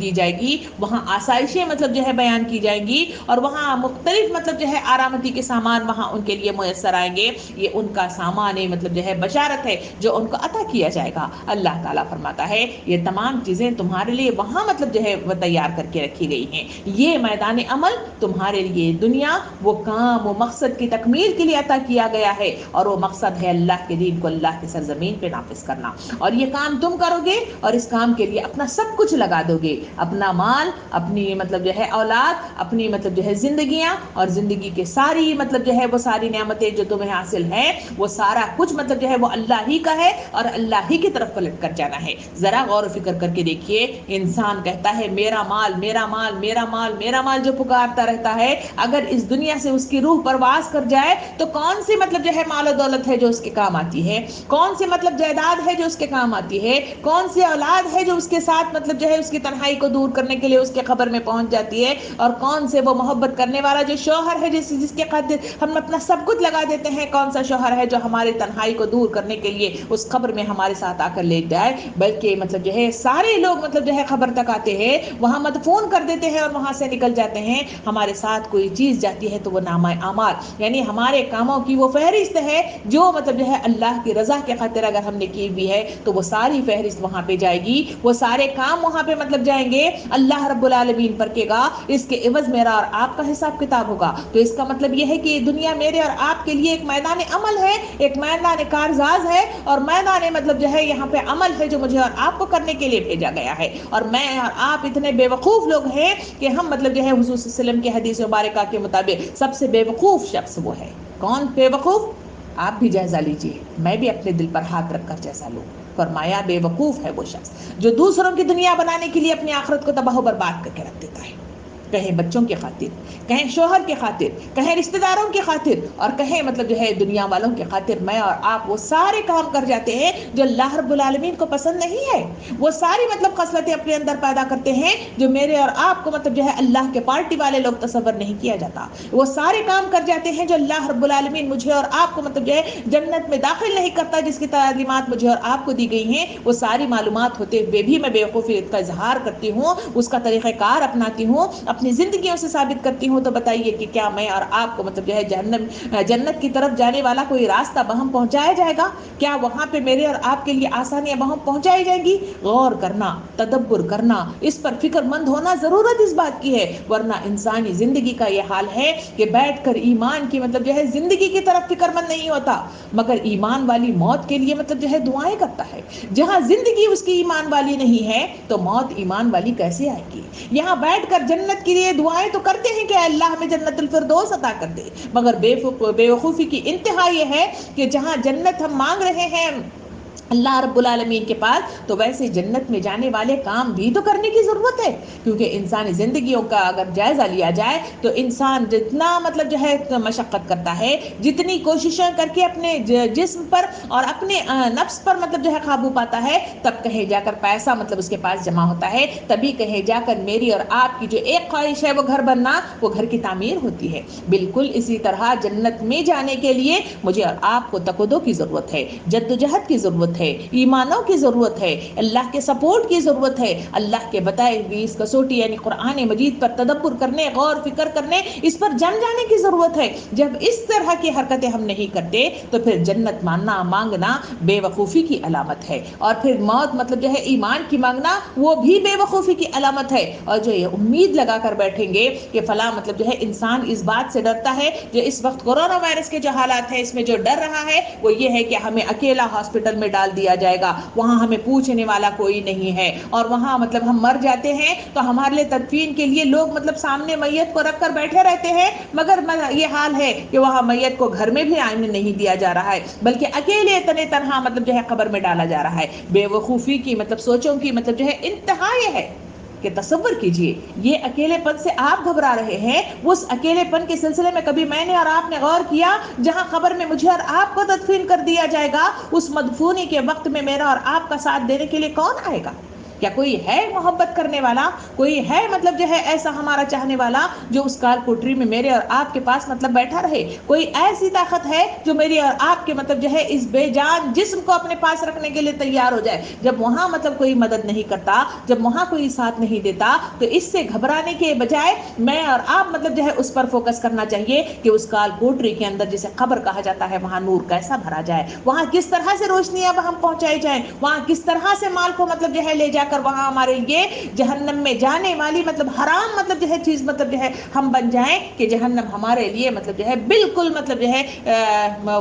دی جائے گی، وہاں آسائشیں مطلب جو ہے بیان کی جائیں گی اور وہاں مختلف مطلب جو ہے آرامتی کے سامان وہاں ان کے لیے میسر آئیں گے. یہ ان کا سامان مطلب جو ہے بشارت ہے جو ان کو عطا کیا جائے گا. اللہ تعالیٰ فرماتا ہے یہ تمام چیزیں تمہارے لیے وہاں مطلب جو ہے وہ تیار کر کے رکھی گئی ہیں. یہ میدان عمل تمہارے لیے دنیا وہ کام وہ مقصد کی تکمیل کے لیے عطا کیا گیا ہے اور وہ مقصد ہے اللہ کے دین کو اللہ کی سرزمین پہ نافذ کرنا. اور یہ کام تم کرو گے اور اس کام کے لیے اپنا سب کچھ لگا دو گے، اپنا مال، اپنی مطلب جو ہے اولاد، اپنی مطلب جو ہے زندگیاں اور زندگی کے ساری مطلب جو ہے وہ ساری نعمتیں جو تمہیں حاصل ہیں وہ سارا کچھ مطلب جو ہے وہ اللہ ہی کا ہے اور اللہ ہی کی طرف پلٹ کر جانا ہے. ذرا غور و فکر کر کے دیکھیے، انسان کہتا ہے میرا مال میرا مال میرا مال میرا مال جو پکارتا رہتا ہے، اگر اس دنیا سے اس کی روح پرواز کر جائے تو کون سی مطلب جو ہے مال و دولت ہے جو اس کے کام آتی ہے، کون سی مطلب جائیداد ہے جو اس کے کام آتی ہے، کون سی اولاد ہے جو اس کے ساتھ مطلب جو ہے اس کی تنہائی کو دور کرنے کے لیے اس کے قبر میں پہنچ جاتی ہے، اور کون سے وہ محبت کرنے والا جو شوہر ہے جس کے خاطر ہم اپنا سب کچھ لگا دیتے ہیں، کون سا شوہر ہے جو ہماری تنہائی کو دور کرنے کے لیے اس قبر میں ہمارے ساتھ آ کر لیٹ جائے. بلکہ مطلب جو ہے سارے لوگ مطلب جو ہے خبر تک آتے ہیں، وہاں فون کر دیتے ہیں اور وہاں سے نکل جاتے ہیں، ہمارے ساتھ کوئی چیز جاتی ہے تو وہ نامہ اعمال یعنی ہمارے کاموں کی وہ فہرست ہے جو جو ہے اللہ کی رضا کے خاطر اگر ہم نے کی بھی ہے تو وہ ساری فہرست وہاں پہ جائے گی، وہ سارے کام وہاں پہ جائیں گے، اللہ رب العالمین پرکھے گا، اس کے عوض میرا اور آپ کا حساب کتاب ہوگا۔ تو اس کا یہ ہے کہ یہ دنیا میرے اور آپ کے لیے ایک میدان عمل ہے، ایک میدان کارساز ہے، اور میدان جو ہے یہاں پہ عمل ہے جو مجھے اور آپ کو کرنے کے لیے بھیجا گیا ہے۔ اور میں اور آپ اتنے بے وقوف لوگ ہیں کہ ہم جو ہے حضور صلی اللہ علیہ وسلم کی حدیث مبارکہ کے مطابق سب سے بے وقوف شخص وہ ہے۔ کون بے وقوف؟ آپ بھی جائزہ لیجئے، میں بھی اپنے دل پر ہاتھ رکھ کر جائزہ لوں۔ فرمایا بے وقوف ہے وہ شخص جو دوسروں کی دنیا بنانے کے لیے اپنی آخرت کو تباہ و برباد کر کے رکھ دیتا ہے، کہیں بچوں کی خاطر، کہیں شوہر کی خاطر، کہیں رشتہ داروں کی خاطر، اور کہیں جو ہے دنیا والوں کی خاطر میں اور آپ وہ سارے کام کر جاتے ہیں جو اللہ رب العالمین کو پسند نہیں ہے۔ وہ ساری خصلتیں اپنے اندر پیدا کرتے ہیں جو میرے اور آپ کو جو ہے اللہ کے پارٹی والے لوگ تصور نہیں کیا جاتا۔ وہ سارے کام کر جاتے ہیں جو اللہ رب العالمین مجھے اور آپ کو جو ہے جنت میں داخل نہیں کرتا، جس کی تعلیمات مجھے اور آپ کو دی گئی ہیں، وہ ساری معلومات ہوتے ہوئے بھی میں بے وقوفی کا اظہار کرتی ہوں، اس کا طریقہ کار اپناتی ہوں، اپنی زندگیوں سے ثابت کرتی ہوں۔ تو بتائیے کہ کیا میں اور آپ کو جو ہے جنت کی طرف جانے والا کوئی راستہ وہاں پہنچایا جائے گا؟ کیا وہاں پہ میرے اور آپ کے لیے آسانیاں وہاں پہنچائی جائیں گی؟ غور کرنا، تدبر کرنا، اس پر فکر مند ہونا ضرورت اس بات کی ہے، ورنہ انسانی زندگی کا یہ حال ہے کہ بیٹھ کر ایمان کی جو ہے زندگی کی طرف فکر مند نہیں ہوتا، مگر ایمان والی موت کے لیے جو ہے دعائیں کرتا ہے۔ جہاں زندگی اس کی ایمان والی نہیں ہے تو موت ایمان والی کیسے آئے گی؟ یہاں بیٹھ کر جنت کے لیے دعائیں تو کرتے ہیں کہ اللہ ہمیں جنت الفردوس عطا کر دے، مگر بے وقوفی کی انتہا یہ ہے کہ جہاں جنت ہم مانگ رہے ہیں اللہ رب العالمین کے پاس، تو ویسے جنت میں جانے والے کام بھی تو کرنے کی ضرورت ہے، کیونکہ انسانی زندگیوں کا اگر جائزہ لیا جائے تو انسان جتنا جو ہے مشقت کرتا ہے، جتنی کوششیں کر کے اپنے جسم پر اور اپنے نفس پر جو ہے قابو پاتا ہے، تب کہیں جا کر پیسہ اس کے پاس جمع ہوتا ہے، تبھی کہیں جا کر میری اور آپ کی جو ایک خواہش ہے وہ گھر بننا، وہ گھر کی تعمیر ہوتی ہے۔ بالکل اسی طرح جنت میں جانے کے لیے مجھے اور آپ کو تقدو کی ضرورت ہے، جدوجہد کی ضرورت ہے، ایمانوں کی ضرورت ہے، اللہ کے سپورٹ کی ضرورت ہے، اللہ کے بتائے ہوئے اس کسوٹی یعنی قرآن مجید پر تدبر کرنے، غور فکر کرنے، اس پر جم جانے کی ضرورت ہے۔ جب اس طرح کی حرکتیں ہم نہیں کرتے تو پھر جنت مانگنا بے وقوفی کی علامت ہے، اور پھر موت جو ہے ایمان کی مانگنا وہ بھی بے وقوفی کی علامت ہے۔ اور جو یہ امید لگا کر بیٹھیں گے کہ فلاں جو ہے انسان اس بات سے ڈرتا ہے، جو اس وقت کورونا وائرس کے جو حالات ہیں اس میں جو ڈر رہا ہے وہ یہ ہے کہ ہمیں اکیلا ہاسپٹل میں ڈال دیا جائے گا، وہاں ہمیں پوچھنے والا کوئی نہیں ہے، اور وہاں ہم مر جاتے ہیں تو ہمارے لیے تدفین کے لیے لوگ سامنے میت کو رکھ کر بیٹھے رہتے ہیں، مگر یہ حال ہے کہ وہاں میت کو گھر میں بھی آنے نہیں دیا جا رہا ہے، بلکہ اکیلے تنہا جو ہے قبر میں ڈالا جا رہا ہے۔ بے وقوفی کی سوچوں کی جو ہے انتہا یہ ہے کہ تصور کیجئے یہ اکیلے پن سے آپ گھبرا رہے ہیں، اس اکیلے پن کے سلسلے میں کبھی میں نے اور آپ نے غور کیا جہاں قبر میں مجھے اور آپ کو تدفین کر دیا جائے گا، اس مدفونی کے وقت میں میرا اور آپ کا ساتھ دینے کے لیے کون آئے گا؟ کیا کوئی ہے محبت کرنے والا؟ کوئی ہے جو ہے ایسا ہمارا چاہنے والا جو اس کال کوٹری میں میرے اور آپ کے پاس بیٹھا رہے؟ کوئی ایسی طاقت ہے جو میری اور آپ کے جو ہے اس بے جان جسم کو اپنے پاس رکھنے کے لیے تیار ہو جائے؟ جب وہاں کوئی مدد نہیں کرتا، جب وہاں کوئی ساتھ نہیں دیتا، تو اس سے گھبرانے کے بجائے میں اور آپ جو ہے اس پر فوکس کرنا چاہیے کہ اس کال کوٹری کے اندر جسے قبر کہا جاتا ہے وہاں نور کیسا بھرا جائے، وہاں کس طرح سے روشنیاں وہاں پہنچائی جائیں، وہاں کس طرح سے مال کو جو ہے لے جا کر وہاں ہمارے لیے جہنم میں جانے والی حرام جو ہے چیز جو ہے ہم بن جائیں کہ جہنم ہمارے لیے جو ہے بالکل جو ہے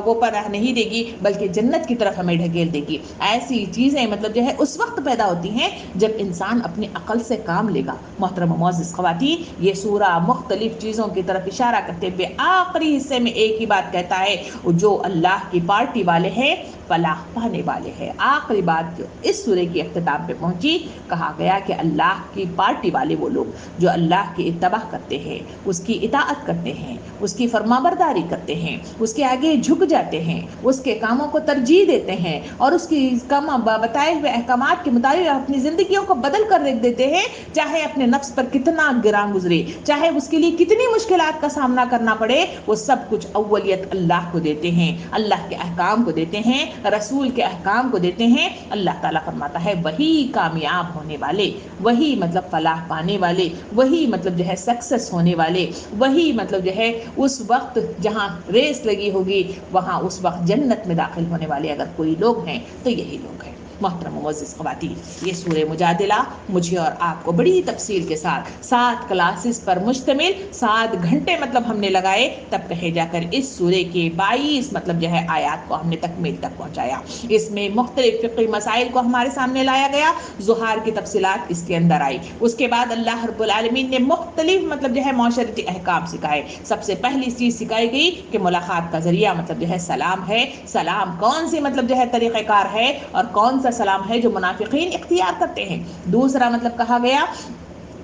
وہ پناہ نہیں دے گی، بلکہ جنت کی طرف ہمیں ڈھکیل دے گی۔ ایسی چیزیں جو ہے اس وقت پیدا ہوتی ہیں جب انسان اپنی عقل سے کام لے گا۔ محترم و معزز خواتین، یہ سورہ مختلف چیزوں کی طرف اشارہ کرتے ہوئے آخری حصے میں ایک ہی بات کہتا ہے، جو اللہ کی پارٹی والے ہیں فلاح پانے والے ہیں۔ آخری بات جو اس سورے کی اختتام پہ پہنچی، کہا گیا کہ اللہ کی پارٹی والے وہ لوگ جو اللہ کی اتباع کرتے ہیں، اس کی اطاعت کرتے ہیں، اس کی فرمانبرداری کرتے ہیں، اس کے آگے جھک جاتے ہیں، اس کے کاموں کو ترجیح دیتے ہیں، اور اس کی بتائے ہوئے احکامات کے مطابق اپنی زندگیوں کو بدل کر رکھ دیتے ہیں، چاہے اپنے نفس پر کتنا گراں گزرے، چاہے اس کے لیے کتنی مشکلات کا سامنا کرنا پڑے، وہ سب کچھ اولیت اللہ کو دیتے ہیں، اللہ کے احکام کو دیتے ہیں، رسول کے احکام کو دیتے ہیں۔ اللہ تعالیٰ فرماتا ہے وہی کامیاب کامیاب ہونے والے، وہی مطلب فلاح پانے والے، وہی مطلب جو ہے سکسیس ہونے والے، وہی مطلب جو ہے اس وقت جہاں ریس لگی ہوگی وہاں اس وقت جنت میں داخل ہونے والے اگر کوئی لوگ ہیں تو یہی لوگ ہیں۔ محترم معزز خواتین، یہ سورہ مجادلہ مجھے اور آپ کو بڑی تفصیل کے ساتھ 7 کلاسز پر مشتمل 7 گھنٹے مطلب ہم نے لگائے، تب کہے جا کر اس سورہ کے 22 مطلب جو ہے آیات کو ہم نے تکمیل تک پہنچایا۔ اس میں مختلف فقہی مسائل کو ہمارے سامنے لایا گیا، ظہار کی تفصیلات اس کے اندر آئی، اس کے بعد اللہ رب العالمین نے مختلف مطلب جو ہے معاشرتی احکام سکھائے۔ سب سے پہلی چیز سکھائی گئی کہ ملاقات کا ذریعہ مطلب جو ہے سلام ہے، سلام کون سی مطلب جو ہے طریقہ کار ہے اور کون سا سلام ہے جو منافقین اختیار کرتے ہیں۔ دوسرا مطلب کہا گیا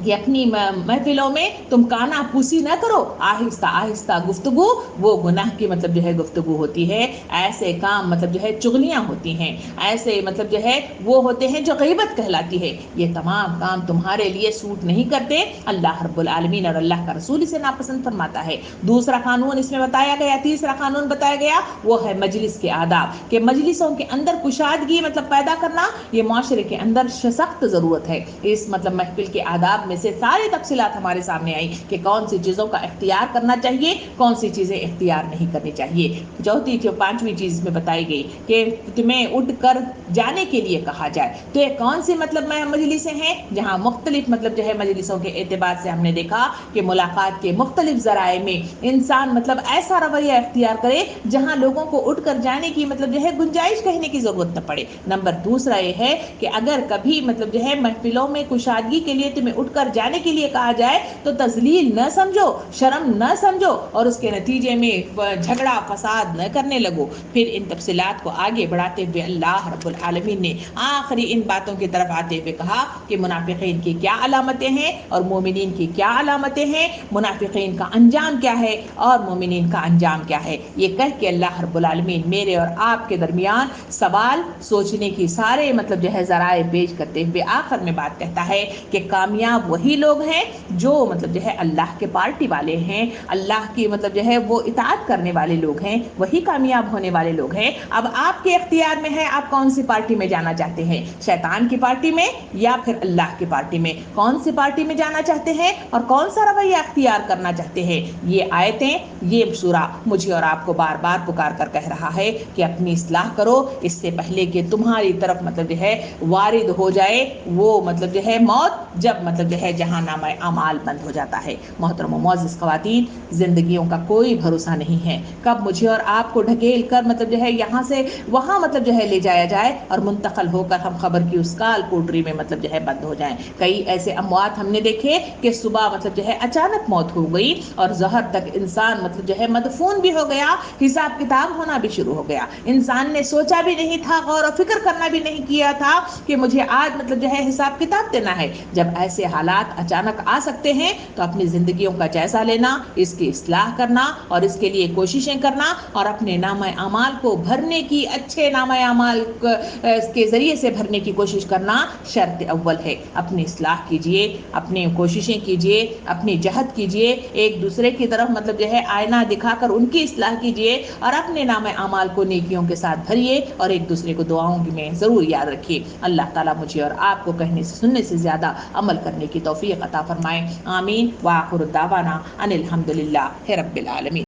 کہ اپنی محفلوں میں تم کانا پوسی نہ کرو، آہستہ آہستہ گفتگو وہ گناہ کی مطلب جو ہے گفتگو ہوتی ہے، ایسے کام مطلب جو ہے چغلیاں ہوتی ہیں، ایسے مطلب جو ہے وہ ہوتے ہیں جو غیبت کہلاتی ہے، یہ تمام کام تمہارے لیے سوٹ نہیں کرتے، اللہ رب العالمین اور اللہ کا رسول اسے ناپسند فرماتا ہے۔ دوسرا قانون اس میں بتایا گیا، تیسرا قانون بتایا گیا وہ ہے مجلس کے آداب، کہ مجلسوں کے اندر کشادگی مطلب پیدا کرنا یہ معاشرے کے اندر سخت ضرورت ہے۔ اس مطلب محفل کے آداب میں سے ساری تفصیلات ہمارے سامنے آئی کہ کون سی چیزوں کا اختیار کرنا چاہیے، کون سی چیزیں اختیار نہیں کرنی چاہیے۔ چوتھی جو 5ویں چیز میں بتائی گئی کہ تمہیں اٹھ کر جانے کے لیے کہا جائے، تو یہ کون سی مطلب مجلسیں ہیں جہاں مختلف مطلب جو ہے مجلسوں کے اعتبار سے ہم نے دیکھا کہ ملاقات کے مختلف ذرائع میں انسان مطلب ایسا رویہ اختیار کرے جہاں لوگوں کو اٹھ کر جانے کی مطلب جو ہے گنجائش کہنے کی ضرورت نہ پڑے۔ نمبر دوسرا یہ ہے کہ اگر کبھی مطلب جو ہے محفلوں میں کشادگی کے لیے تمہیں اٹھ کر جانے کے لیے کہا جائے تو تذلیل نہ سمجھو، شرم نہ سمجھو اور اس کے نتیجے میں جھگڑا فساد نہ کرنے لگو۔ پھر ان تفصیلات کو آگے بڑھاتے ہوئے اللہ رب العالمین نے آخری ان باتوں کی طرف آتے ہوئے کہا کہ منافقین کی کیا علامتیں ہیں اور مومنین کی کیا علامتیں ہیں، منافقین کا انجام کیا ہے اور مومنین کا انجام کیا ہے۔ یہ کہہ کے اللہ رب العالمین میرے اور آپ کے درمیان سوال سوچنے کی سارے مطلب جو ہے ذرائع پیش کرتے ہوئے آخر میں بات کہتا ہے کہ کامیاب وہی لوگ ہیں جو مطلب جو ہے اللہ کے پارٹی والے ہیں، اللہ کی مطلب جو ہے وہ اطاعت کرنے والے لوگ ہیں، وہی کامیاب ہونے والے لوگ ہیں۔ اب آپ کے اختیار میں ہے آپ کون سی پارٹی میں جانا چاہتے ہیں، شیطان کی پارٹی میں یا پھر اللہ کی پارٹی میں، کون سی پارٹی میں جانا چاہتے ہیں اور کون سا رویہ اختیار کرنا چاہتے ہیں۔ یہ آیتیں، یہ سورہ مجھے اور آپ کو بار بار پکار کر کہہ رہا ہے کہ اپنی اصلاح کرو اس سے پہلے کہ تمہاری طرف مطلب جو ہے وارد ہو جائے وہ مطلب جو ہے موت، جب مطلب جو ہے جہاں نامہ اعمال بند ہو جاتا ہے۔ محترم و معزز خواتین، زندگیوں کا کوئی بھروسہ نہیں ہے، کب مجھے اور آپ کو ڈھکیل کر مطلب جو ہے یہاں سے وہاں مطلب جو ہے لے جایا جائے اور منتقل ہو کر ہم خبر کی اس کال کوٹری میں مطلب جو ہے بند ہو جائیں۔ کئی ایسے اموات ہم نے دیکھے کہ صبح مطلب جو ہے اچانک موت ہو گئی اور ظہر تک انسان مطلب جو ہے مدفون بھی ہو گیا، حساب کتاب ہونا بھی شروع ہو گیا، انسان نے سوچا بھی نہیں تھا، غور و فکر کرنا بھی نہیں کیا تھا کہ مجھے آج مطلب جو ہے حساب کتاب دینا ہے۔ جب ایسے حالات اچانک آ سکتے ہیں تو اپنی زندگیوں کا جائزہ لینا، اس کی اصلاح کرنا اور اس کے لیے کوششیں کرنا اور اپنے نامہ اعمال کو بھرنے کی، اچھے نامہ اعمال کے ذریعے سے بھرنے کی کوشش کرنا شرط اول ہے۔ اپنی اصلاح کیجئے، اپنی کوششیں کیجئے، اپنی جہد کیجئے، ایک دوسرے کی طرف مطلب جو ہے آئینہ دکھا کر ان کی اصلاح کیجئے اور اپنے نامہ اعمال کو نیکیوں کے ساتھ بھریے اور ایک دوسرے کو دعاؤں میں ضرور یاد رکھیے۔ اللہ تعالیٰ مجھے اور آپ کو کہنے سے سننے سے زیادہ عمل کرنے کی توفیق عطا فرمائے، آمین۔ وآخر دعوانا ان الحمدللہ رب العالمین۔